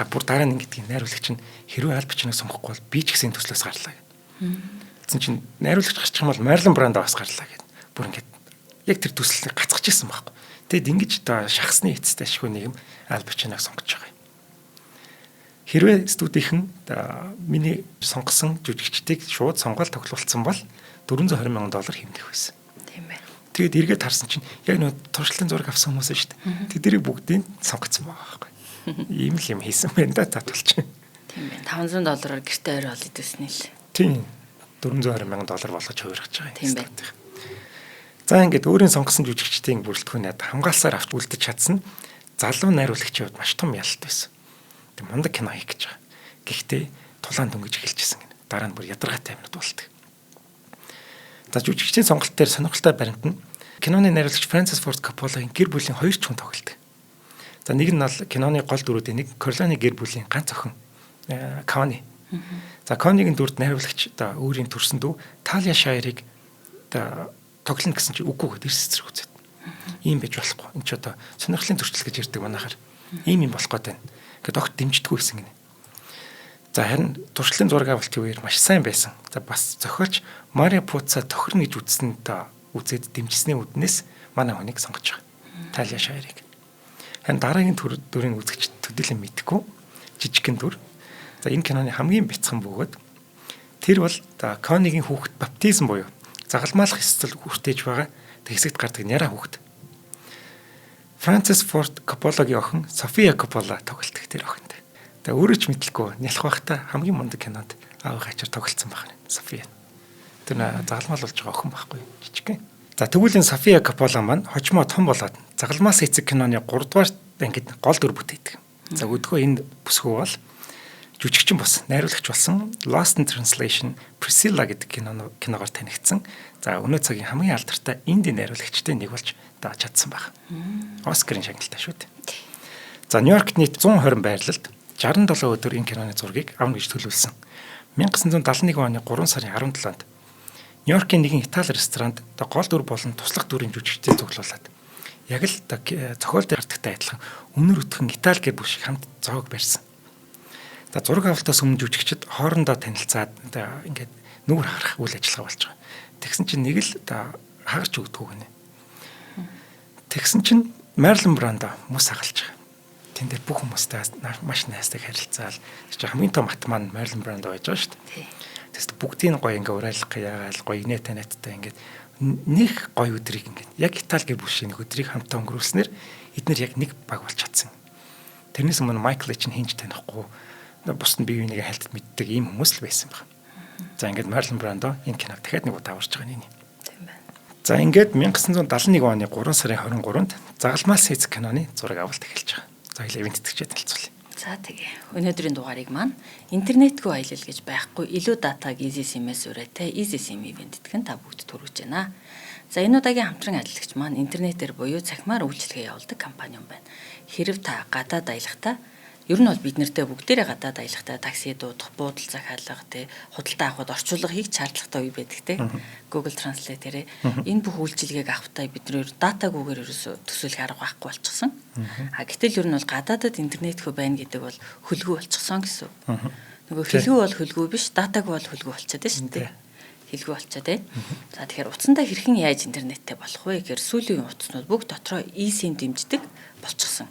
бүр дараа нь ингэдэг найруулагч нь хэрвээ Ал Пачиног сонгохгүй бол би ч гэсэн төслөөс гарлаа гэв. Тэгсэн чинь найруулагч гарчих юм бол Марлон Брандо бас гарлаа гэв. Бүр ингээд яг тэр төслийг гацгаж ирсэн байхгүй. Тэгэд ингэж одоо шахсны эцэст ашгүй нэг юм Ал Пачиног сонгож байгаа. Хэрвээ студийнхэн миний сонгосон жүжигчдийг шууд сонгуул тоглуулсан бол $420,000 хэмнэх байсан. Тийм байна. Тэгэд эргээд харсан чинь яг нөө туршлын зураг авсан хүмүүс шүү дээ. Тэдэрийг бүгдийг сонгоцсон байгаа байхгүй. Ийм л юм хийсэн байна да татвалч. Тийм байна. $500 гэртээ орой ол идэвсэн л. Тийм. $420,000 болгож хувиргаж байгаа юм. Тийм байна. За ингээд өөрийн сонгосон жүжигчдийн бүрэлдэхүүнээ хамгаалсаар авч үлдэж чадсан залуу найруулагчид маш том ялалт байсан. Тэг мундаг кино хийх гэж байгаа. Гэхдээ тулаан дөнгөж эхэлчихсэн гэнэ. Дараа нь бүр ядаргаатай юмнууд болдог. За жүжигчдийн сонголт дээр сонирхолтой баримт нь киноны найруулагч Фрэнсис Форд Копполагийн гэр бүлийн хоёр ч хүн тоглодог. За нэг нь бол киноны гол дүрүүдийн нэг Корлеоны гэр бүлийн ганц охин Кони. За Конигийн дүрд найруулагч одоо өөрийн төрсөн дүү Талия Шайрыг одоо тоглоно гэсэн чинь үгүй гэдэг эрс зэрэг үзээд. Ийм байж болохгүй. Энд ч одоо сонирхлын төрчл гэж ярьдаг манайхаар. Ийм юм болох гээд байна. Гэт огт дэмждэггүй байсан гинэ. За харин туршлын зураг авалтын үеэр маш сайн байсан. За бас зохиолч Марио Пуца тохирно гэж үзсэнд үзээд дэмжсэний үднээс манай хүнийг сонгож байгаа. Талия Шайрыг. Харин дараагийн дүрийн үзэгч төдийлөн мэдхгүй жижигхэн дүр. За энэ киноны хамгийн бяцхан бөгөөд тэр бол Конигийн хүүхэд баптизм буюу загалмайлах эсцэл хүртээж байгаа хэсэгт гардаг няра хүүхэд. Францис Форд Копполагийн охин София Коппола тоглолтог тэр охинд. Тэгээ өөрөө ч мэдлгүй нялх байхдаа хамгийн мундаг кинонд аав хачаар тоглолцсон байна. София. Тэр загалмал болж байгаа охин байхгүй жижигхэн. За тэгвэл энэ София Коппола маань хожмоо том болоод загалмаас эцэг киноны 3 дугаар ангид гол дүр бүтээдэг. За өдгөө энэ бүсгүй бол жүжигчин бос найруулагч болсон Lost in Translation Priscilla гэдэг киногоор танигдсан. За өнөө цагийн хамгийн алдартай инди найруулагчтай нэг болж дааж чадсан баг. Оскарын шагналтай шүү дээ. За Нью-Йоркт нийт 120 байрлалд 67 өдөр энэ киноны зургийг авна гэж төлөвлөсөн. 1971 оны 3 сарын 17-нд Нью-Йоркийн нэгэн Итали ресторанд гол дүр болон туслах дүрийн жүжигчдийг цуглуулад яг л зохиол дээр хардлагатай адилхан өнөр өтгөн Итали гэр бүл шиг хамт зоог барьсан. За зураг авалтаас өмнө жүжигчид хоорондоо танилцаад ингээд нүгэр харах үйл ажиллагаа болж байгаа. Тэгсэн чинь нэг л хаагч өгдөг гинэ. Тэгсэн чинь Марлон Брандо мус хагалж байгаа. Тэн дээр бүх хүмүүстэй маш найстай харилцаал. Чи хамгийн том хат маань Марлон Брандо байж байгаа шүү дээ. Тэгсэн бүгдийг гоё ингээ уриалах яагаал гоё инээ танайттай ингээд нэг гоё өдрийг ингээд яг Итали гэр бүл шиг нэг өдрийг хамтаа өнгөрүүлснээр эднэр яг нэг баг болж чадсан. Тэрнээс өмнө Майкл чинь хинж танихгүй бусд нь бие бинийгээ хайлтд мэддэг ийм хүмүүс л байсан байна. За ингээд Марлон Брандо энэ киног дахиад нэг удаа аварч байгаа нэг. Тийм байна. За ингээд 1971 оны 3 сарын 23-нд загалмаас эцэг киноны зураг авалт эхэлж байгаа. За хэлээ эвэнтэтгэжээ танилцуулъя. За тэгээ өнөөдрийн дугаарыг маань интернетгүй аялал гэж байхгүй илүү датаг EasySIM-ээс ураатай EasySIM ивент итгэн та бүгд төрүүлж байна. За энэ удаагийн хамтран ажиллагч маань интернетээр буюу цахимаар үйлчилгээ явуулдаг компани юм байна. Хэрв та гадаад аялахдаа ер нь бол бид нартэй бүгдээрээ гадаад аялахдаа такси дуудах, буудал захиалга, худалдаа авахд орчуулга хийх шаардлагатай үе байдаг те. Google Translate-ээрээ энэ бүх үйлчилгээг авахтаа бид нэр датагүйгээр ерөөсө төсөөлөх арга байхгүй болчихсон. Гэтэл ер нь бол гадаадад интернетгүй байна гэдэг бол хөлгөө болчихсон гэсэн. Нөгөө хөлгөө бол хөлгөө биш, датаг бол хөлгөө болчиход шүү дээ. Хэлгүй болчиход байна. За тэгэхээр утсандаа хэрхэн яаж интернеттэй болох вэ гэхээр сүүлийн утаснууд бүгд дотроо eSIM дэмждэг болчихсон.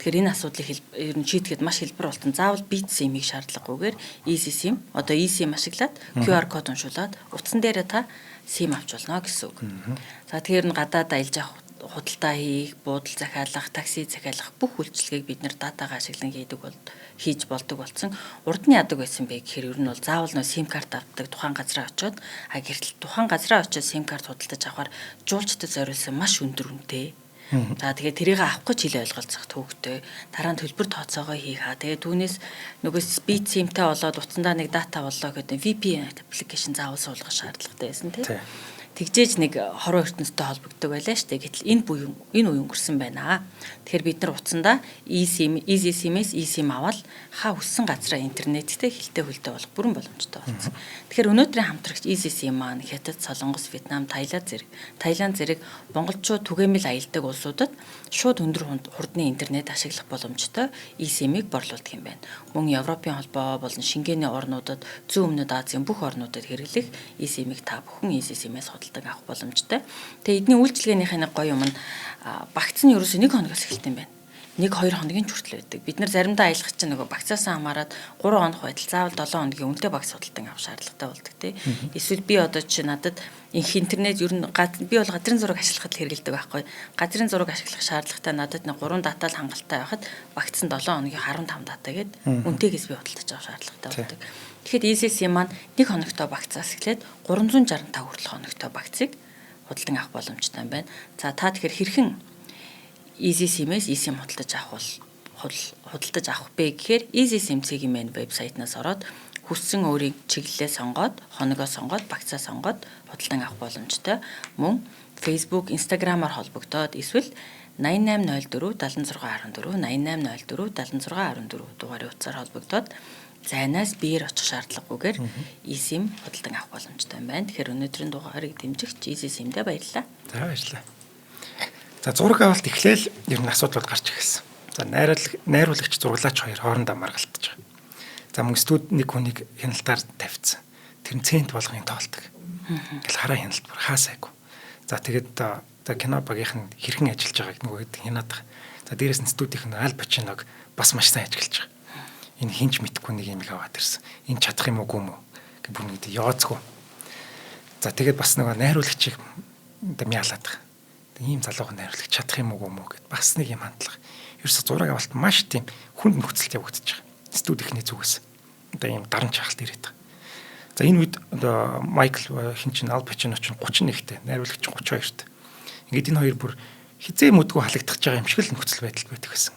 Тэгэхээр энэ асуудлыг ер нь шийдэхэд маш хэлбэр болтон заавал bit SIM-ийг шаардлагагүйгээр EasySIM одоо eSIM ашиглаад QR код уншуулад утсан дээрээ та SIM авч болно гэсэн үг. За тэгэхээр нь гадаад аялж авах худалдаа хийх, буудал захиалах, такси захиалах бүх үйлчилгээг бид нэр датагаа ашиглан хийж болдог болсон. Урд нь яадаг байсан бэ гэхээр ер нь бол заавал нөө SIM карт авдаг тухайн газараа очиод гэртэл тухайн газараа очиод SIM карт худалдаж авахар жуулчдад зориулсан маш өндөр үнэтэй. За тэгээд тэрийг авах гэж хилээ ойлголцох төвөгтэй. Дараа нь төлбөр тооцоогоо хийх. Тэгээд түүнээс нөгөө speed SIM-тэй болоод утсандаа нэг дата боллоо гэдэг VPN аппликейшн заавал суулгах шаардлагатай байсан тийм. Тэгжээж нэг хорон ертөнцтэй холбогддог байлаа шүү дээ. Гэтэл энэ үе өнгөрсөн байна. Тэгэхээр бид нар утсандаа EasySIM-ээс eSIM аваад хаа өссөн газараа интернеттэй хэлтэй хөлтэй болох бүрэн боломжтой болсон. Тэгэхээр өнөөдрийн хамтрагч EasySIM маань Хятад, Солонгос, Вьетнам, Таиланд зэрэг монголчууд түгээмэл аялдаг улсуудад шууд өндөр хурдны интернет ашиглах боломжтой eSIM-ийг борлуулдаг юм байна. Мөн Европын холбоо болон Шенгений орнуудад, Зүүн өмнөд Азийн бүх орнуудад хэрэглэх eSIM-ийг та бүхэн EasySIM-ээс авах боломжтой. Тэгээ эдний үйлчилгээнийхээ нэг гоё юм нь багц нь ерөөсөө 1 хоногоос эхэлт юм байна. 1-2 хоногийн хүртэл байдаг. Бид нар заримдаа аялах чинь нөгөө багцаасаа хамаарат 3 хоног байтал заавал 7 хоногийн үнэтэй багц худалдан авах шаардлагатай болдог тий. Эсвэл би одоо чи надад инх интернет ер нь би бол газрын зураг ашиглахад хэрэгэлдэг байхгүй. Газрын зураг ашиглах шаардлагатай надад нэг 3 дата л хангалттай байхад багц нь 7 хоногийн 15 дата гээд үнэтэйгээс би худалдаж авах шаардлагатай болдог. Тэгэхээр EasySIM маань 1 хоногтой багцаас эхлээд 365 хүртэл хоногтой багцыг худалдан авах боломжтой юм байна. За та тэгэхээр хэрхэн EasySIM-ээс eSIM худалдаж авах бэ гэхээр EasySIM-ийн мэн вебсайтнаас ороод хүссэн өөрийн чиглэлээ сонгоод, хоногоо сонгоод, багцаа сонгоод худалдан авах боломжтой. Мөн Facebook, Instagram-аар холбогдоод эсвэл 8804 7614 8804 7614 дугаарыг утсаар холбогдоод зайнаас биеэр очих шаардлагагүйгээр eSIM худалдан авах боломжтой юм байна. Тэгэхээр өнөөдрийн дугаарыг дэмжигч EasySIM-дээ баярлалаа. За баярлалаа. За зураг авалт эхлээл ер нь асуудлууд гарч ирсэн. За найруулагч зураглаач хоёр хоорондоо маргалтаж байгаа. За мөн студ нэг хүнийг хяналтаар тавьсан. Тэр нь цент болгоныг тоолдог. Ингээл хараа хяналт бүр хаасайгүй. За тэгээд кино багийнх нь хэрхэн ажиллаж байгааг нөгөө хянаад байгаа. За дээрээс нь студийнх нь Аль Пачиног бас маш сайн ажиллаж байгаа. Энэ хинч мэдхгүй нэг юм аваад ирсэн. Энэ чадах юм уу гүм үү гэх бүр нэг яоцгүй. За тэгээд бас нөгөө найруулагчийг мяалаад байгаа. ийм залууг найруулах чадах юм уу гэд бас нэг юм хандлага. Ерөөсө зураг авалт маш тийм хүнд нөхцөлд явагдаж байгаа. Студийнхний зүгээс. Одоо ийм дарамт чахалт ирээд байгаа. За энэ үед одоо Майкл хин чин Ал Пачино ч 31-тэй, найруулагч 32-тэй. Ингээд энэ хоёр бүр хизээ мэдгүй халагдах байгаа юм шиг л нөхцөл байдал байдаг гэсэн.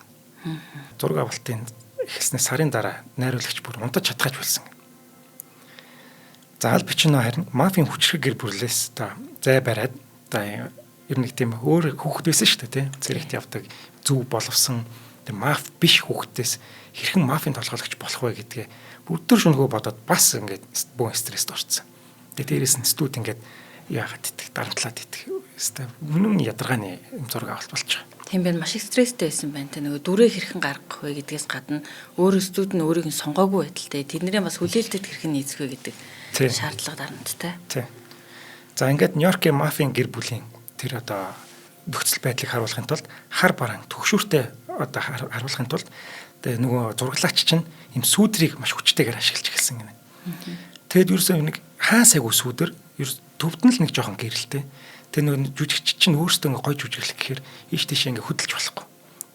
Зураг авалтын эхэлснээс сарын дараа найруулагч бүр унтаж чадхаж болсон. За Ал Пачино харин мафийн хүчрэг гэр бүлээс та зай бариад та ер нь тийм өөр хүүхэд байсан шүү дээ тийм зэрэгт явдаг зөв боловсон тийм маф биш хүүхдээс хэрхэн мафийн толгойлогч болох вэ гэдгээ өдөр шөнөгөө бодоод бас ингээд бүүн стресст орсон. Тэгээ дээрээс нь студ ингээд яагаад идэх дарамтлаад идэх өстой үнэн ядаргааны зураг авалт болж байгаа. Тийм байна, маш их стресстэй байсан байна. Тэ нөгөө дүрээ хэрхэн гаргах вэ гэдгээс гадна өөрөө студ нь өөрийг нь сонгоогүй байдалтай. Тэднэрээ бас хүлээлтэд хэрхэн нийцэх вэ гэдэг шаардлага дарамттай. Тийм. За ингээд Нью-Йоркийн мафийн гэр бүлийн тэр одоо нөхцөл байдлыг харуулахын тулд хар бараан төгшүүртэй одоо харуулахын тулд тэгээ нөгөө зураглагч чинь юм сүүдрийг маш хүчтэйгээр ашиглаж эхэлсэн гэнэ. Тэгэд ерөөсөө нэг хаан сайгүй сүүдэр ерөөс төвд нь л нэг жоохон гэрэлтэй. Тэгээ нөгөө жүжигч чинь өөрсдөө гой жүжиглэх гэхээр ийш тийш ингээ хөдөлж болохгүй.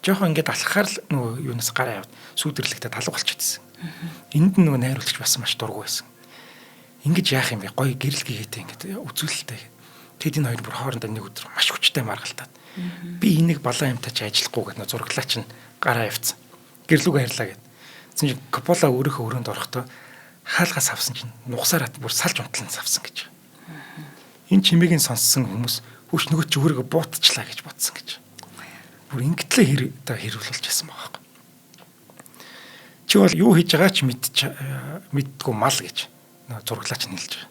Жоохон ингээд алхахаар л нөгөө юунаас гараа яваад сүүдэрлэгтээ талга болчихсон. Энд нь нөгөө найруулагч бас маш дургүй байсан. Ингэж яах юм бэ? Гой гэрэл гээтэй ингээд үзүүлэлтэй. Тэгэд энэ хоёр бүр хоорондоо нэг өдөр маш хүчтэй маргалтаад би энийг балан юмтай ч ажиллахгүй гэдэг нөө зураглаач нь гараа явцсан. Гэрлүүг хайрлаа гэд. Тэгсэн чинь Коппола өөрийнхөө өрөөнд орохдоо хаалгаас авсан чинь нугасаараа бүр салж унтлан авсан гэж. Энэ чимээгийн сонссон хүмүүс хүч нөгөө чи өөрийгөө буутчлаа гэж бодсон гэж. Бүр ингэтлээ хэрүүлүүлж яасан байгаа юм. Чи бол юу хийж байгаа ч мэддгүү мал гэж нөө зураглаач нь хэлж байгаа.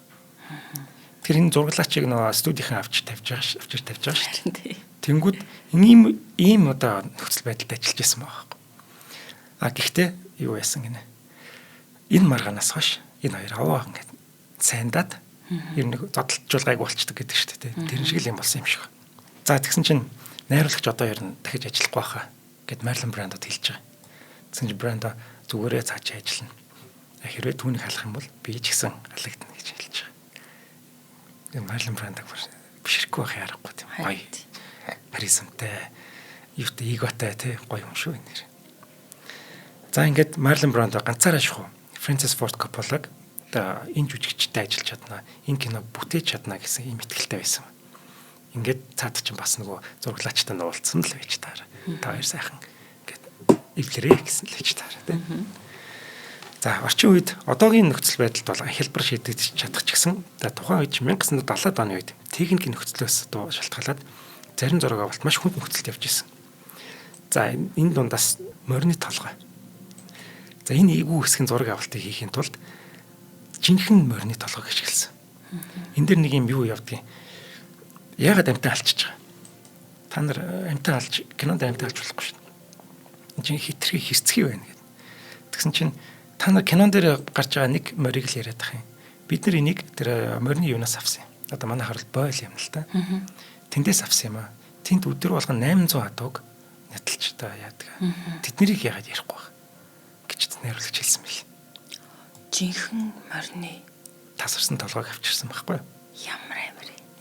Тэр энэ зураглаачийг нөө студийнхэн авчир тавьж байгаа шүү дээ. Тэнгүүд ийм одоо нөхцөл байдалд ажиллаж байсан байгаа. А гэхдээ юу байсан гинэ. Энэ маргаанаас хойш энэ хоёр аваа ингээд сайндаад ер нь зодтолжуулгайг болчдөг гэдэг шүү дээ. Тэр шиг л юм болсон юм шиг. За тэгсэн чинь найруулагч одоо ер нь дахиж ажиллахгүй байхаа гэд Марлен Брандод хэлж байгаа. Тэгсэн чинь Брандо зүгээрээ цааш ажиллана. Хэрвээ түүнийг халах юм бол би ч гэсэн халагдана гэж хэлж байгаа. Марлен Брандо бишрэхгүй байх ярахгүй тийм гоё. Харисантай, юутай эготой тий гоё юм шүү энэ. За ингээд Марлен Брандо ганцаараа шахуу Фрэнсис Форд Копполаг одоо энэ жүжигчтэй ажиллаж чадна, энэ киног бүтээж чадна гэсэн юм итгэлтэй байсан. Ингээд цаад чинь бас нөгөө зураглаачтай нь уулзсан л байж таараа. Та хоёр сайхан ингээд эвлэрээ гэсэн л байж таараа тий. За орчин үед одоогийн нөхцөл байдалд бол хялбар шийдэгдэж чадах ч гэсэн тухайн үед 1970-аад оны үед техникийн нөхцлөөс шалтгаалаад зарим зураг авалт маш хүнд нөхцөлд явж исэн. За энэ дундаас морины толгой. За энэ эвгүй хэсгийн зураг авалтыг хийхин тулд жинхэнэ морины толгойг ашигласан. Энэ дэр нэг юм юу явдгийг яагаад амтаа алчиж байгаа. Та нар амтаа алж кинонд амтаа алж болохгүй шүү дээ. Жин хитрхи хэрцгий байна гэдэг. Тэгсэн чинь та нар кинон дээр гарч байгаа нэг морийг л яриад байгаа юм. Бид нар энийг тэр морины юунаас авсан юм. Одоо манай харал бойл юм л та. Тэндээс авсан юм аа. Тэнд өдөр болгон 800 адууг няталж та яадаг. Тэднийг яагаад ярихгүй байх гэж найруулагч хэлсэн мэл. Жинхэнэ морины тасарсан толгойг авчирсан байхгүй юу? Ямар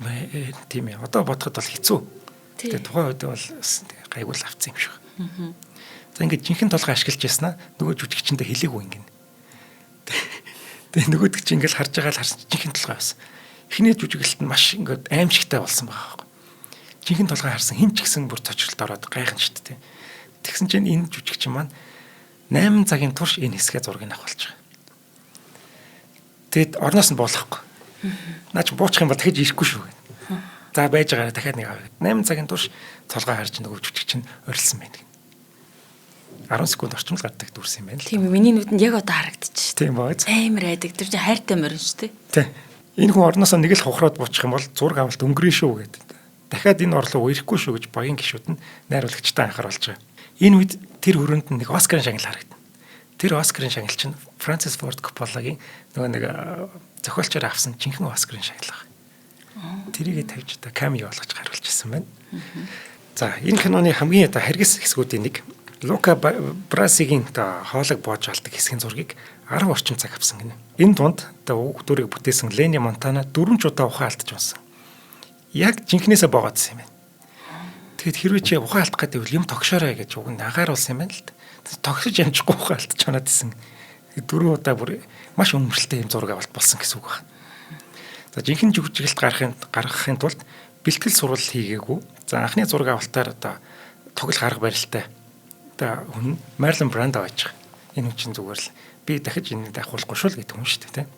амир. Тийм ээ. Одоо бодоход бол хэцүү. Тэгээ тухайн үед бол гайгүй л авсан юм шиг. За ингээд жинхэнэ толгой ашиглаж яснаа нөгөө жүжигчэндээ хэлээгүй ингэнэ. Тэгээ нөгөөдөг чи ингээд харж байгаа л харсан жинхэнэ толгой байсан. Эхний жүжиглэлт нь маш ингээд аимшигтай болсон байгаа. Жинхэнэ толгой харсан хин ч гэсэн бүр цочролд ороод гайханчт тий. Тэгсэн чинь энэ жүжигчин маань 8 цагийн турш энэ хэсгээ зургийг авахулж байгаа. Тэгэд орноос нь буулгахгүй. Наач буучих юм бол дахиж ирэхгүй шүү гэнэ. За байж байгаараа дахиад нэг авъя. 8 цагийн турш толгой харж нөгөө жүжигчин орилсон байна. 10 секунд орчим л гаддаг дүрсэн юм байна л. Тийм миний нүдэнд яг одоо харагдчих. Тийм бааз. Амар айдаг. Тэр чинь хайртай морин шүү дээ. Тийм. Энэ хүн орноосоо нэг л хохроод буучих юм бол зураг авалт өнгөрөн шүү гэдэг. Дахиад энэ орлого ирэхгүй шүү гэж богийн гишүүд нь найруулагчтай анхааруулж байгаа. Энэ үед тэр хүрээнд нэг Оскарын шагнал харагдана. Тэр Оскарын шагнал чинь Фрэнсис Форд Копполагийн нөгөө нэг зохиолчоор авсан жинхэнэ Оскарын шагнал байна. Тэрийгэ тавьж та камео болгож харуулж ирсэн байна. За энэ киноны хамгийн одоо харгас хэсгүүдийн нэг Лука Брасигийн хоолойг боож алдаг хэсгийн зургийг 10 орчим цаг авсан гинэ. Энэ дунд үг дүрийг бүтээсэн Ленни Монтана 4 удаа ухаан алдаж унсан. Яг жинхнээсээ боогоодсэн юм байна. Тэгэд хэрвээ чи ухаан алдах гэдэг юм тогшоорой гэж уг нь агааруулсан юм байна л да. Тогсож амжихгүй ухаан алдаж чанаад исэн. 4 удаа бүр маш үнэмшилтэй юм зураг авалт болсон гэсэн үг байна. За жинхэнэ жүжиглэлт гаргахын тулд бэлтгэл сурвал хийгээгүй. За анхны зураг авалтаар одоо тоглох арга барилтай. Одоо хүн Marilyn Brando байж байгаа. Энэ хүн чинь зүгээр л би дахиж энэ давхуулахгүй шүү л гэдэг хүн шүү дээ, тийм.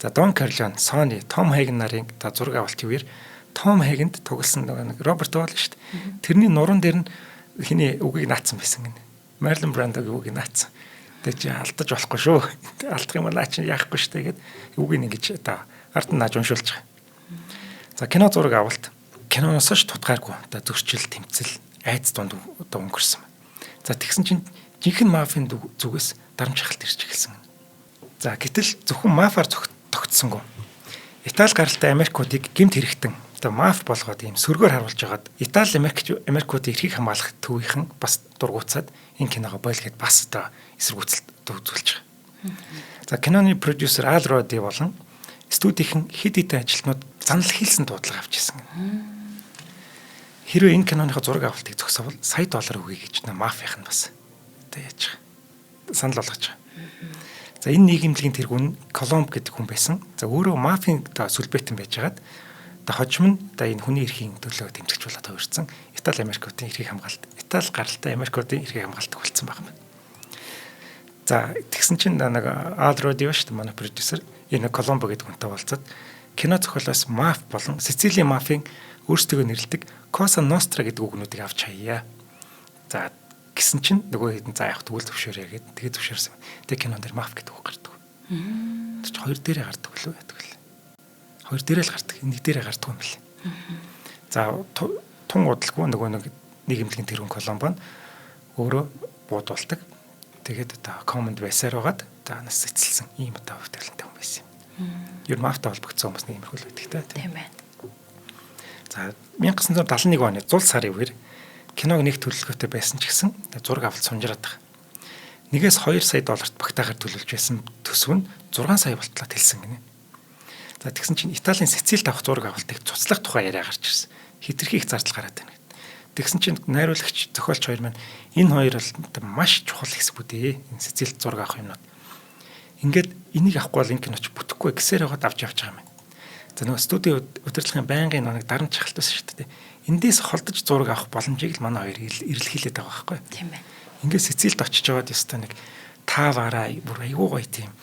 За Don Corleone, Sony, Tom Hagen нарын та зураг авалтын үеэр Том Хэгэнд тоглосон нэг Роберт Вол шүү дээ. Тэрний нуруун дээр нь хиний үгийг наацсан байсан гинэ. Marilyn Brando-гийн үгийг наацсан. Тэг чи алдаж болохгүй шүү. Алдах юм наа чи яахгүй шүү дээ гэд үгийг ингэж одоо ард нь нааж уншуулж байгаа. За кино зураг авалт. Киноноос ш тутгааргүй одоо зөрчил, тэмцэл, айц дунд одоо өнгөрсөн. За тэгсэн чинь жинхэнэ мафийн зүгээс дарамт шахалт ирж эхэлсэн. За гэтэл зөвхөн мафаар тогтсонгүй. Итали гаралтай Америкуудыг гэмт хэрэгтэн одоо маф болгоод ийм сөргөөр харуулж хагаад Итали Америкуудын эрхийг хамгаалах төвийнхэн бас дургуутсаад энэ киногоо бойлгээд бас одоо эсэргүүцэлд үзүүлж байгаа. За киноны продюсер Al Rodi болон студийнхэн хэд хэдэн ажилтнууд занал хийлсэн дуудлага авч ирсэн. Хэрвээ энэ киноныхоо зураг авалтыг зогсоовол сая доллар өгье гэж мафийнх нь бас одоо яаж байгаа санал болгож байгаа. За энэ нийгэмлэгийн тэргүүн нь Коломб гэдэг хүн байсан. За өөрөө мафийн одоо сүлбэтэн байжгаад одоо хожим нь одоо энэ хүний эрхийн төлөө тэмцэгч болоод хувирсан. Итали Америкуудын эрхийг хамгаалт. Итали гаралтай Америкуудын эрхийг хамгаалдаг болсон байна. За тэгсэн чинь нэг Al Rodio шүү дээ манай продюсер энэ Коломбо гэдэг хүнтэй болцоод кино зохиолоос маф болон Сицилийн мафийн өөрсдөө нэрлэдэг Cosa Nostra гэдэг үгнүүдийг авч хаяа. За гэсэн чинь нөгөө хэдэн за явах тэгвэл зөвшөөрэй гэдэг. Тэгээ зөвшөөрсөн. Тэгээ кинон дээр маф гэдэг үг гардаг. Тэр чинь хоёр дээрээ гардаг лөө гэдэг л. Хоёр дээрээ л гардаг. Нэг дээрээ гардаг юм бэл. За тун удалгүй нөгөө нэг нийгэмлэгийн тэргүүн Коломбо нь өөрөө буудуулдаг. Тэгээд одоо команд байсаар байгаад одоо нас эцэлсэн ийм одоо хөвтөлөнтэй хүн байсан юм. Ер нь мафтай холбогдсон хүмүүс нэг иймэрхүү л байдаг тийм байна. За 1971 оны зул сарын үеэр киног нэг төлөвлөгөөтэй байсан ч гэсэн зураг авалт сунжраад байгаа. $1-2 сая багтаагаар төлөвлөж байсан төсөв нь 6 сая болтлоо тэлсэн гинэ. За тэгсэн чинь Италийн Сицилид авах зураг авалтыг цуцлах тухай яриа гарч ирсэн. Хитрхи их зардал гараад байна. Тэгсэн чинь найруулагч зохиолч хоёр маань энэ хоёр бол маш чухал хэсгүүд ээ. Энэ Сицилид зураг авах юмнууд. Ингээд энийг авахгүй бол энэ киноч бүтэхгүй гэсээр байгаад авч явж байгаа юм. За нөгөө студийн удирдлагын байнгын нэг дарамт шахалт байсан шүү дээ. Эндээс холдож зураг авах боломжийг л манай хоёр эрэлхийлээд байгаа байхгүй. Тийм байна. Ингээд Сицилид очиж яваад ёстой нэг тааваараа бүр айгүй гоё тийм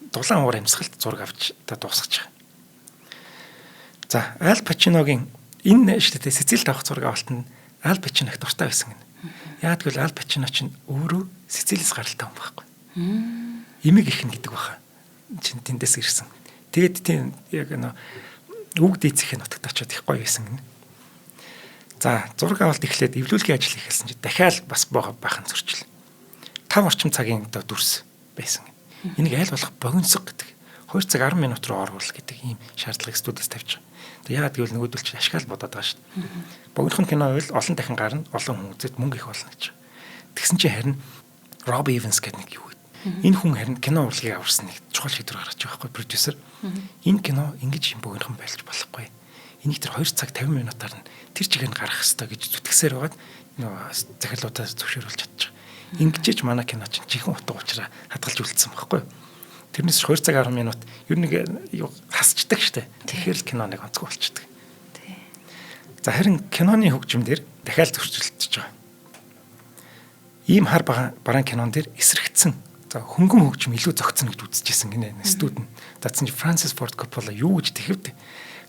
дулаан уур амьсгалт зураг авч та дуусгаж байгаа. За Ал Пачиногийн энэ шүү дээ Сицилид авах зураг авалт нь Ал Пачиног дуртай байсан гэнэ. Яагад гэвэл Ал Пачино чинь өөрөө Сицилиэс гаралтай хүн байхгүй. Имийг ихнэ гэдэг баха. Чин тэндээс ирсэн. Тэгээд тийм яг үг дээцхийн нутагт очиод их гоё байсан гэнэ. За зураг авалт эхлээд эвлүүлгийн ажил эхэлсэн чинь дахиад бас баахан зөрчил. 5 орчим цагийн одоо дүрс байсан. Энийг айл болох богиносго гэдэг. 2 цаг 10 минут руу оруулах гэдэг ийм шаардлагыг студиэс тавьж байгаа. Тэгээ яагаад гэвэл нөгөөдөл чинь ашгаал бодоод байгаа шүү дээ. Богинохон кино байвал олон дахин гарна, олон хүн үзэд мөнгө их болно гэж. Тэгсэн чинь харин Rob Evans гэдэг нэг юу вэ? Энэ хүн харин кино урлагийг аварсан нэг чухал шийдвэр гаргаж байгаа байхгүй продюсер. Энэ кино ингэж юм богинохон байлж болохгүй. Энийг тэр 2 цаг 50 минутаар нь тэр чигээр нь гарах хэрэгтэй гэж зүтгэсээр байгаад нөгөө захирлуудаа зөвшөөрүүлж чадчих. Ингэжээж манай кино чинь чихэн утга учраа хадгалж үлдсэн байхгүй. Тэрнээс 2 цаг 10 минут ер нь хасчдаг штэ. Тэгэхээр л кино нэг онцгой болчихдаг. За харин киноны хөгжмөөр дахиад зөрчилдөж байгаа. Ийм хар бараан кинон дээр эсрэгцэн за хөнгөн хөгжим илүү зөгцсөн гэж үзчихсэн гинэ студент. Датсан чи Франсис Форд Коппола юу гэж тэхэвд.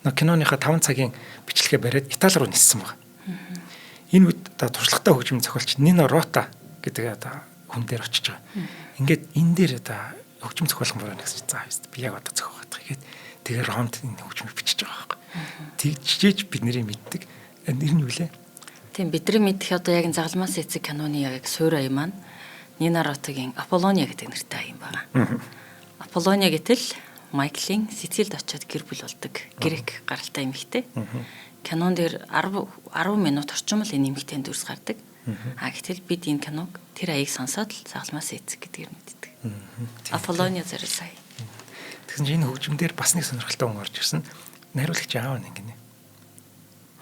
Нөө киноныхаа 5 цагийн бичлэгээ бариад Итали руу ниссэн байна. Энэ үед одоо туршлагатай хөгжим зохиолч Нино Рота гэдэг одоо хүн дээр очиж байгаа. Ингээд энэ дээр одоо хөгжим зохиолгон бороо гэсэн чинь за би яг одоо зохиох гэдэг. Тэгээд Ромд энэ хөгжмийг бичиж байгаа байхгүй. Тэгжээж бид нэрийг мэддэг. Нэр нь юу лээ? Тийм бидний мэдэх одоо яг загалмаас эцэг киноны яг суурь ая маань Нино Ротагийн Аполлония гэдэг нэртэй ая юм байна. Аполлония гэтэл Майклийн Сицилид очиод гэр бүл болдог грек гаралтай эмэгтэй. Кинон дээр 10 минут орчим л энэ эмэгтэй дүрс гардаг. Гэтэл бид энэ киног тэр аяыг сонсоод л загалмаас эцэг гэдгээр мэддэг. Аполлония зэрэг сая. Тэгсэн чинь энэ хөгжмөндөр бас нэг сонирхолтой хүн орж ирсэн. Найруулагч аав нэг гинэ.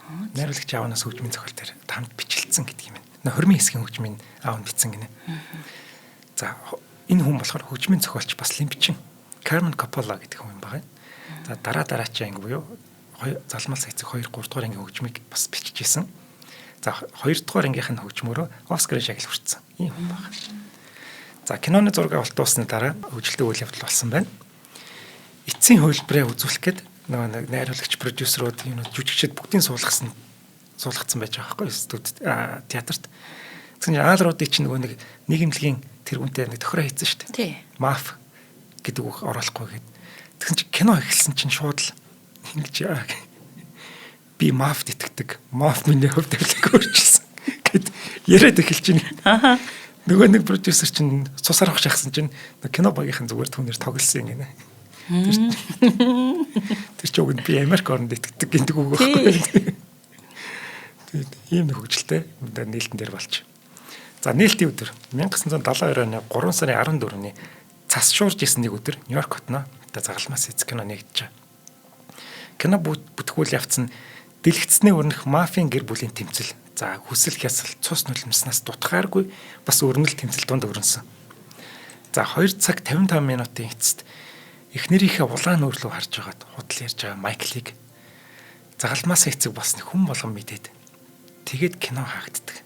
Найруулагч аавнаас хөгжмийн зохиол дээр тамд бичлэлсэн гэдэг юм байна. Хормын хэсгийн хөгжмийн аав нь бичсэн гинэ. За энэ хүн болохоор хөгжмийн зохиолч бас лимбчин Кармен Коппола гэдэг хүн байна. За дараачийн анги буюу залмал сайцэг 2 3 дугаар ангийн хөгжмийг бас биччихсэн. За 2 дугаар ангийнх нь хөгжмөөрөө Оскарын шагнал хүртсэн. Ийм хүн байна. За киноны зураг авалт дуусны дараа хөгжилтэй үйл явдал болсон байна. Эцсийн хувилбараа үзүүлэх гээд нөгөө найруулагч продюсерууд юм жүжигчид бүгдийн суулгацсан байж байгаа байхгүй студид театрт. Тэгсэн чинь аалруудыг чинь нөгөө нэг нийгэмлэгийн тэргүүнтэй нэг тохироо хийсэн шүү дээ. Маф гэдэг үг оруулахгүй гээд. Тэгсэн чинь кино эхэлсэн чинь шууд л ингэж би мафд итгэдэг. Маф миний хувьд төлөг өөрчилсөн гэд яриад эхэлж байна. Нөгөө нэг продюсер чинь цусаар авах шахсан чинь кино багийнхан зүгээр түүнээр тоглосон юм гинэ. Тэр ч үгэнд би Америк орнд итгэдэг гиндэг үг байхгүй. Тэгээд ийм нэг хөгжилтэй нээлтэн дээр болчих. За нээлтийн өдөр 1972 оны 3 сарын 14-ний цас шуурж исэн нэг өдөр Нью-Йорк хотно загалмаас эцэг кино нэгдэж байгаа. Кино бүтгүүл явцсан дэлгэцсний өрнөх мафийн гэр бүлийн тэмцэл. За хүсэл хясал цус нулимснаас дутхааргүй бас өрнөл тэмцэл дунд өрнөсөн. За 2 цаг 55 минутын эцэст эхнэрийнхээ улаан нүрэлөө харж байгаад худал ярьж байгаа Майклыг загалмаас эцэг болсны хүн болгон мэдээд тэгээд кино хаагддаг.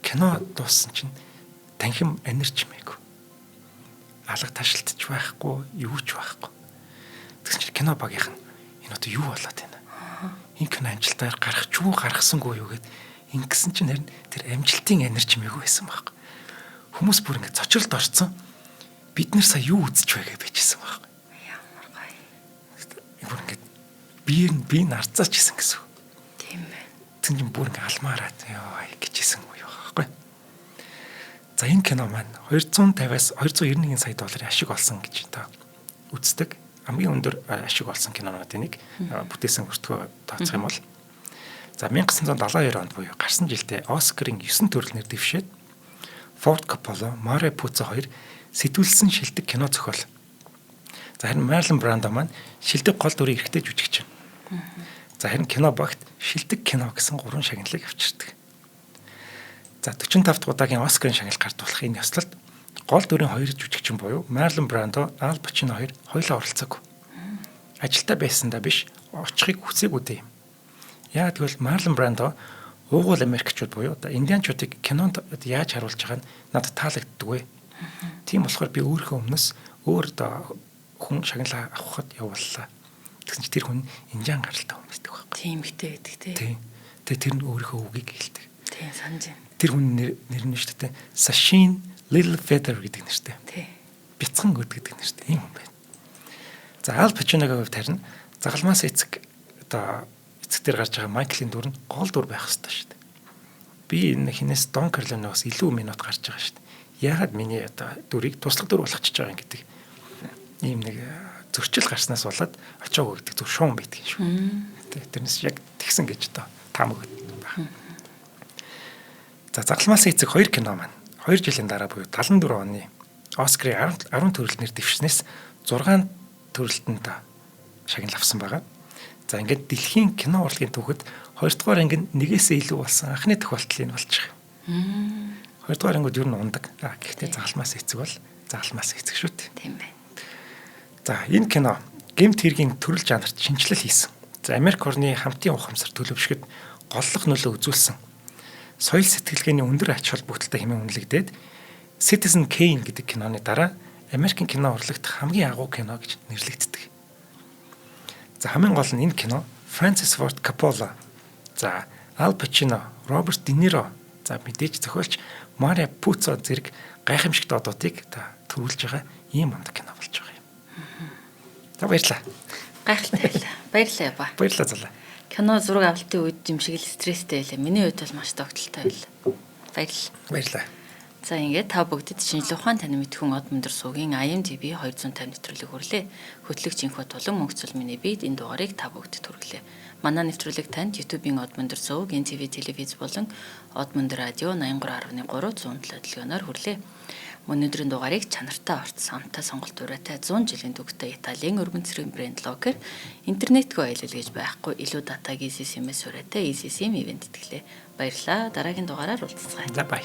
Кино дууссан чинь танхим анирч маяг. Алга ташилтж байхгүй, юу ч байхгүй. Тэгсэн чинь кино багийнх нь энэ одоо юу болоод байна? Энэ кино амжилтаар гарах ч юу гаргасангүй юу гэд ингэсэн чинь харин тэр амжилтын анирч маяг байсан байхгүй. Хүмүүс бүр ингэ цочролд орцсон. Бид нар сая юу үзэж байгаа бичсэн байхгүй. Ямар гоё. Бүр ингэ би нарцаач гэсэн гэсэн. Тийм байна. Тэгсэн чинь бүр ингэ алмаараад ёо гэжсэн юм байхгүй. За энэ кино маань 250-аас 291 сая долларын ашиг олсон гэж та үздэг. Хамгийн өндөр ашиг олсон кинонуудын нэг бүтээсэн өртгөө тооцох юм бол за 1972 онд буюу гарсан жилдээ Оскарын 9 төрөлнөр дэвшээд Форд Коппола, Марио Пузо хоёр сэтгүүлсэн шилдэг кино зохиол. За харин Марлон Брандо маань шилдэг гол дүрийн эрхтэй жүжигч байна. За харин кино багт шилдэг кино гэсэн 3 шагналыг авчирдаг. За 45 дахь удаагийн Оскарын шагнал гардуулах энэ ёслолд гол дүрийн 2 жүжигчин буюу Марлон Брандо, Ал Пачино хоёр хоёулаа оролцоогүй. Ажилдаа байсандаа биш, очихыг хүсээгүй дээ. Яагаад гэвэл Марлон Брандо уугуул Америкчууд буюу индианчуудыг кинонд яаж харуулж байгааг нь надад таалагддаг вэ. Тийм болохоор би өөрийнхөө өмнөөс өөр хүн шагналаа авахд явууллаа. Тэгсэн чинь тэр хүн инжаан гаралтай хүн байдаг байхгүй. Тийм ихтэй байдаг тий. Тийм. Тэгээ тэр нь өөрийнхөө үгийг хэлдэг. Тийм санаж байна. Тэр хүн нэр нь шүү дээ. Sashin Little Feather гэдэг нэртэй. Тий. Бяцхан гүд гэдэг нэртэй юм байна. За Ал Пачиногийн хувьд харин загалмаас эцэг эцэг дээр гарч байгаа Майклийн дүр нь гол дүр байх хэрэгтэй шүү дээ. Би энэ хинээс Дон Карлоноос илүү минут гарч байгаа шүү дээ. Яагаад миний дүрийг туслах дүр болгочихж байгаа юм гэдэг ийм нэг зөрчил гарснаас болоод очоогүй гэдэг зөв шуун байдаг юм шүү. Тэрнээс яг тэгсэн гэж таамаг байна. За загалмаас эцэг 2 кино маань 2 жилийн дараа буюу 74 оны Оскарын 10 төрөлтнөр дэвшснээс 6 төрөлтөнд шагнал авсан байгаа. За ингээд дэлхийн кино урлагийн түүхэд 2 дугаар анги нь нэгээсээ илүү болсон анхны тохиолдол энэ болж байгаа. 2 дугаар ангиуд ер нь ундаг. Гэхдээ загалмаас эцэг бол загалмаас эцэг шүү дээ. Тийм байна. За энэ кино гэмт хэргийн төрөл жанрт шинжилэл хийсэн. За Америк орны хамтын ухамсар төлөвшгöd голлох нөлөө үзүүлсэн. Соёл сэтгэлгээний өндөр ач холбогдолтой хэмээн үнэлэгдээд Citizen Kane гэдэг киноны дараа Америкийн кино урлагт хамгийн агуу кино гэж нэрлэгддэг. За хамгийн гол нь энэ кино Фрэнсис Форд Коппола, за Ал Пачино, Роберт Де Ниро, за мэдээж зохиолч Марио Пузо зэрэг гайхамшигт одуудыг төрүүлж байгаа ийм мундаг кино болж байгаа юм. За баярлалаа. Гайхалтай байлаа. Баярлалаа ба. Баярлалаа залаа. Кино зураг авалтын үед юм шиг л стресстэй байлаа. Миний хувьд бол маш тогтолтой байлаа. Баярлалаа. Баярлалаа. За ингээд та бүгдэд шинжлэх ухаан тань мэдхүн од мөндөр суугийн IMDb 250 нэвтрүүлэг хүрлээ. Хөтлөгч инхот болон мөнгөцөл миний бид энэ дугаарыг та бүгдэд хүргэлээ. Манай нэвтрүүлэг танд YouTube-ийн од мөндөр сууг, NTV телевиз болон од мөндөр радио 83.3 107 төлөвлөгөөнөөр хүрлээ. Өнөөдрийн дугаарыг чанартай орц самтай сонголт ураатай 100 жилийн түүхтэй Италийн өргөн цэргийн брэнд Locker интернетгүй аялал гэж байхгүй илүү датаг EasySIM-ээс ураатай EasySIM ивент итгэлээ. Баярлалаа. Дараагийн дугаараар уулзцгаая. За бай.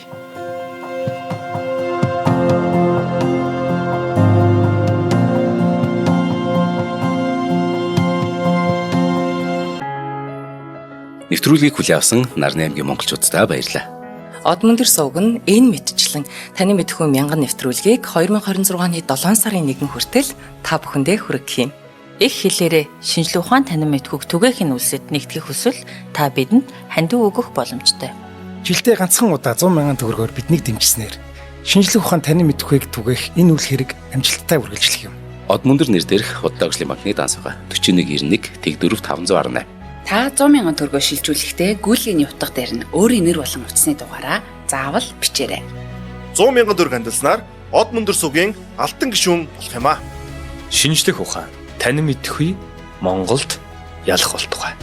Нэвтрүүлгийг хүлээн авсан Нарны аймгийн монголчуудаа баярлалаа. Одмондөр сувг нь энэ мэдчлэн таны мэдхүй мянган нэвтрүүлгийг 2026 оны 7 сарын 1 хүртэл та бүхэндээ хүргэх юм. Их хэлээрээ шинжлэх ухаан танин мэдхүйг түгээхийн үлсэд нэгтгэх хүсвэл та бидэнд хандив өгөх боломжтой. Жилдээ ганцхан удаа 100,000 төгрөгөөр биднийг дэмжснээр шинжлэх ухаан танин мэдхүйг түгээх энэ үйл хэрэг амжилттай үргэлжлэх юм. Одмондөр нэр дээрх Худалдаа өвчлийн банкны дансгаа 4191 тэг 4518. Та 100,000 төгрөгөөр шилжүүлэхдээ гүйлгээний утга дээр нь өөрийн нэр болон утасны дугаараа заавал бичээрэй. 100,000 төгрөг хандалснаар Одмондөр сувгийн алтан гишүүн болох юм а. Шинжлэх ухаан танин мэдхгүй Монголд ялах болтугай.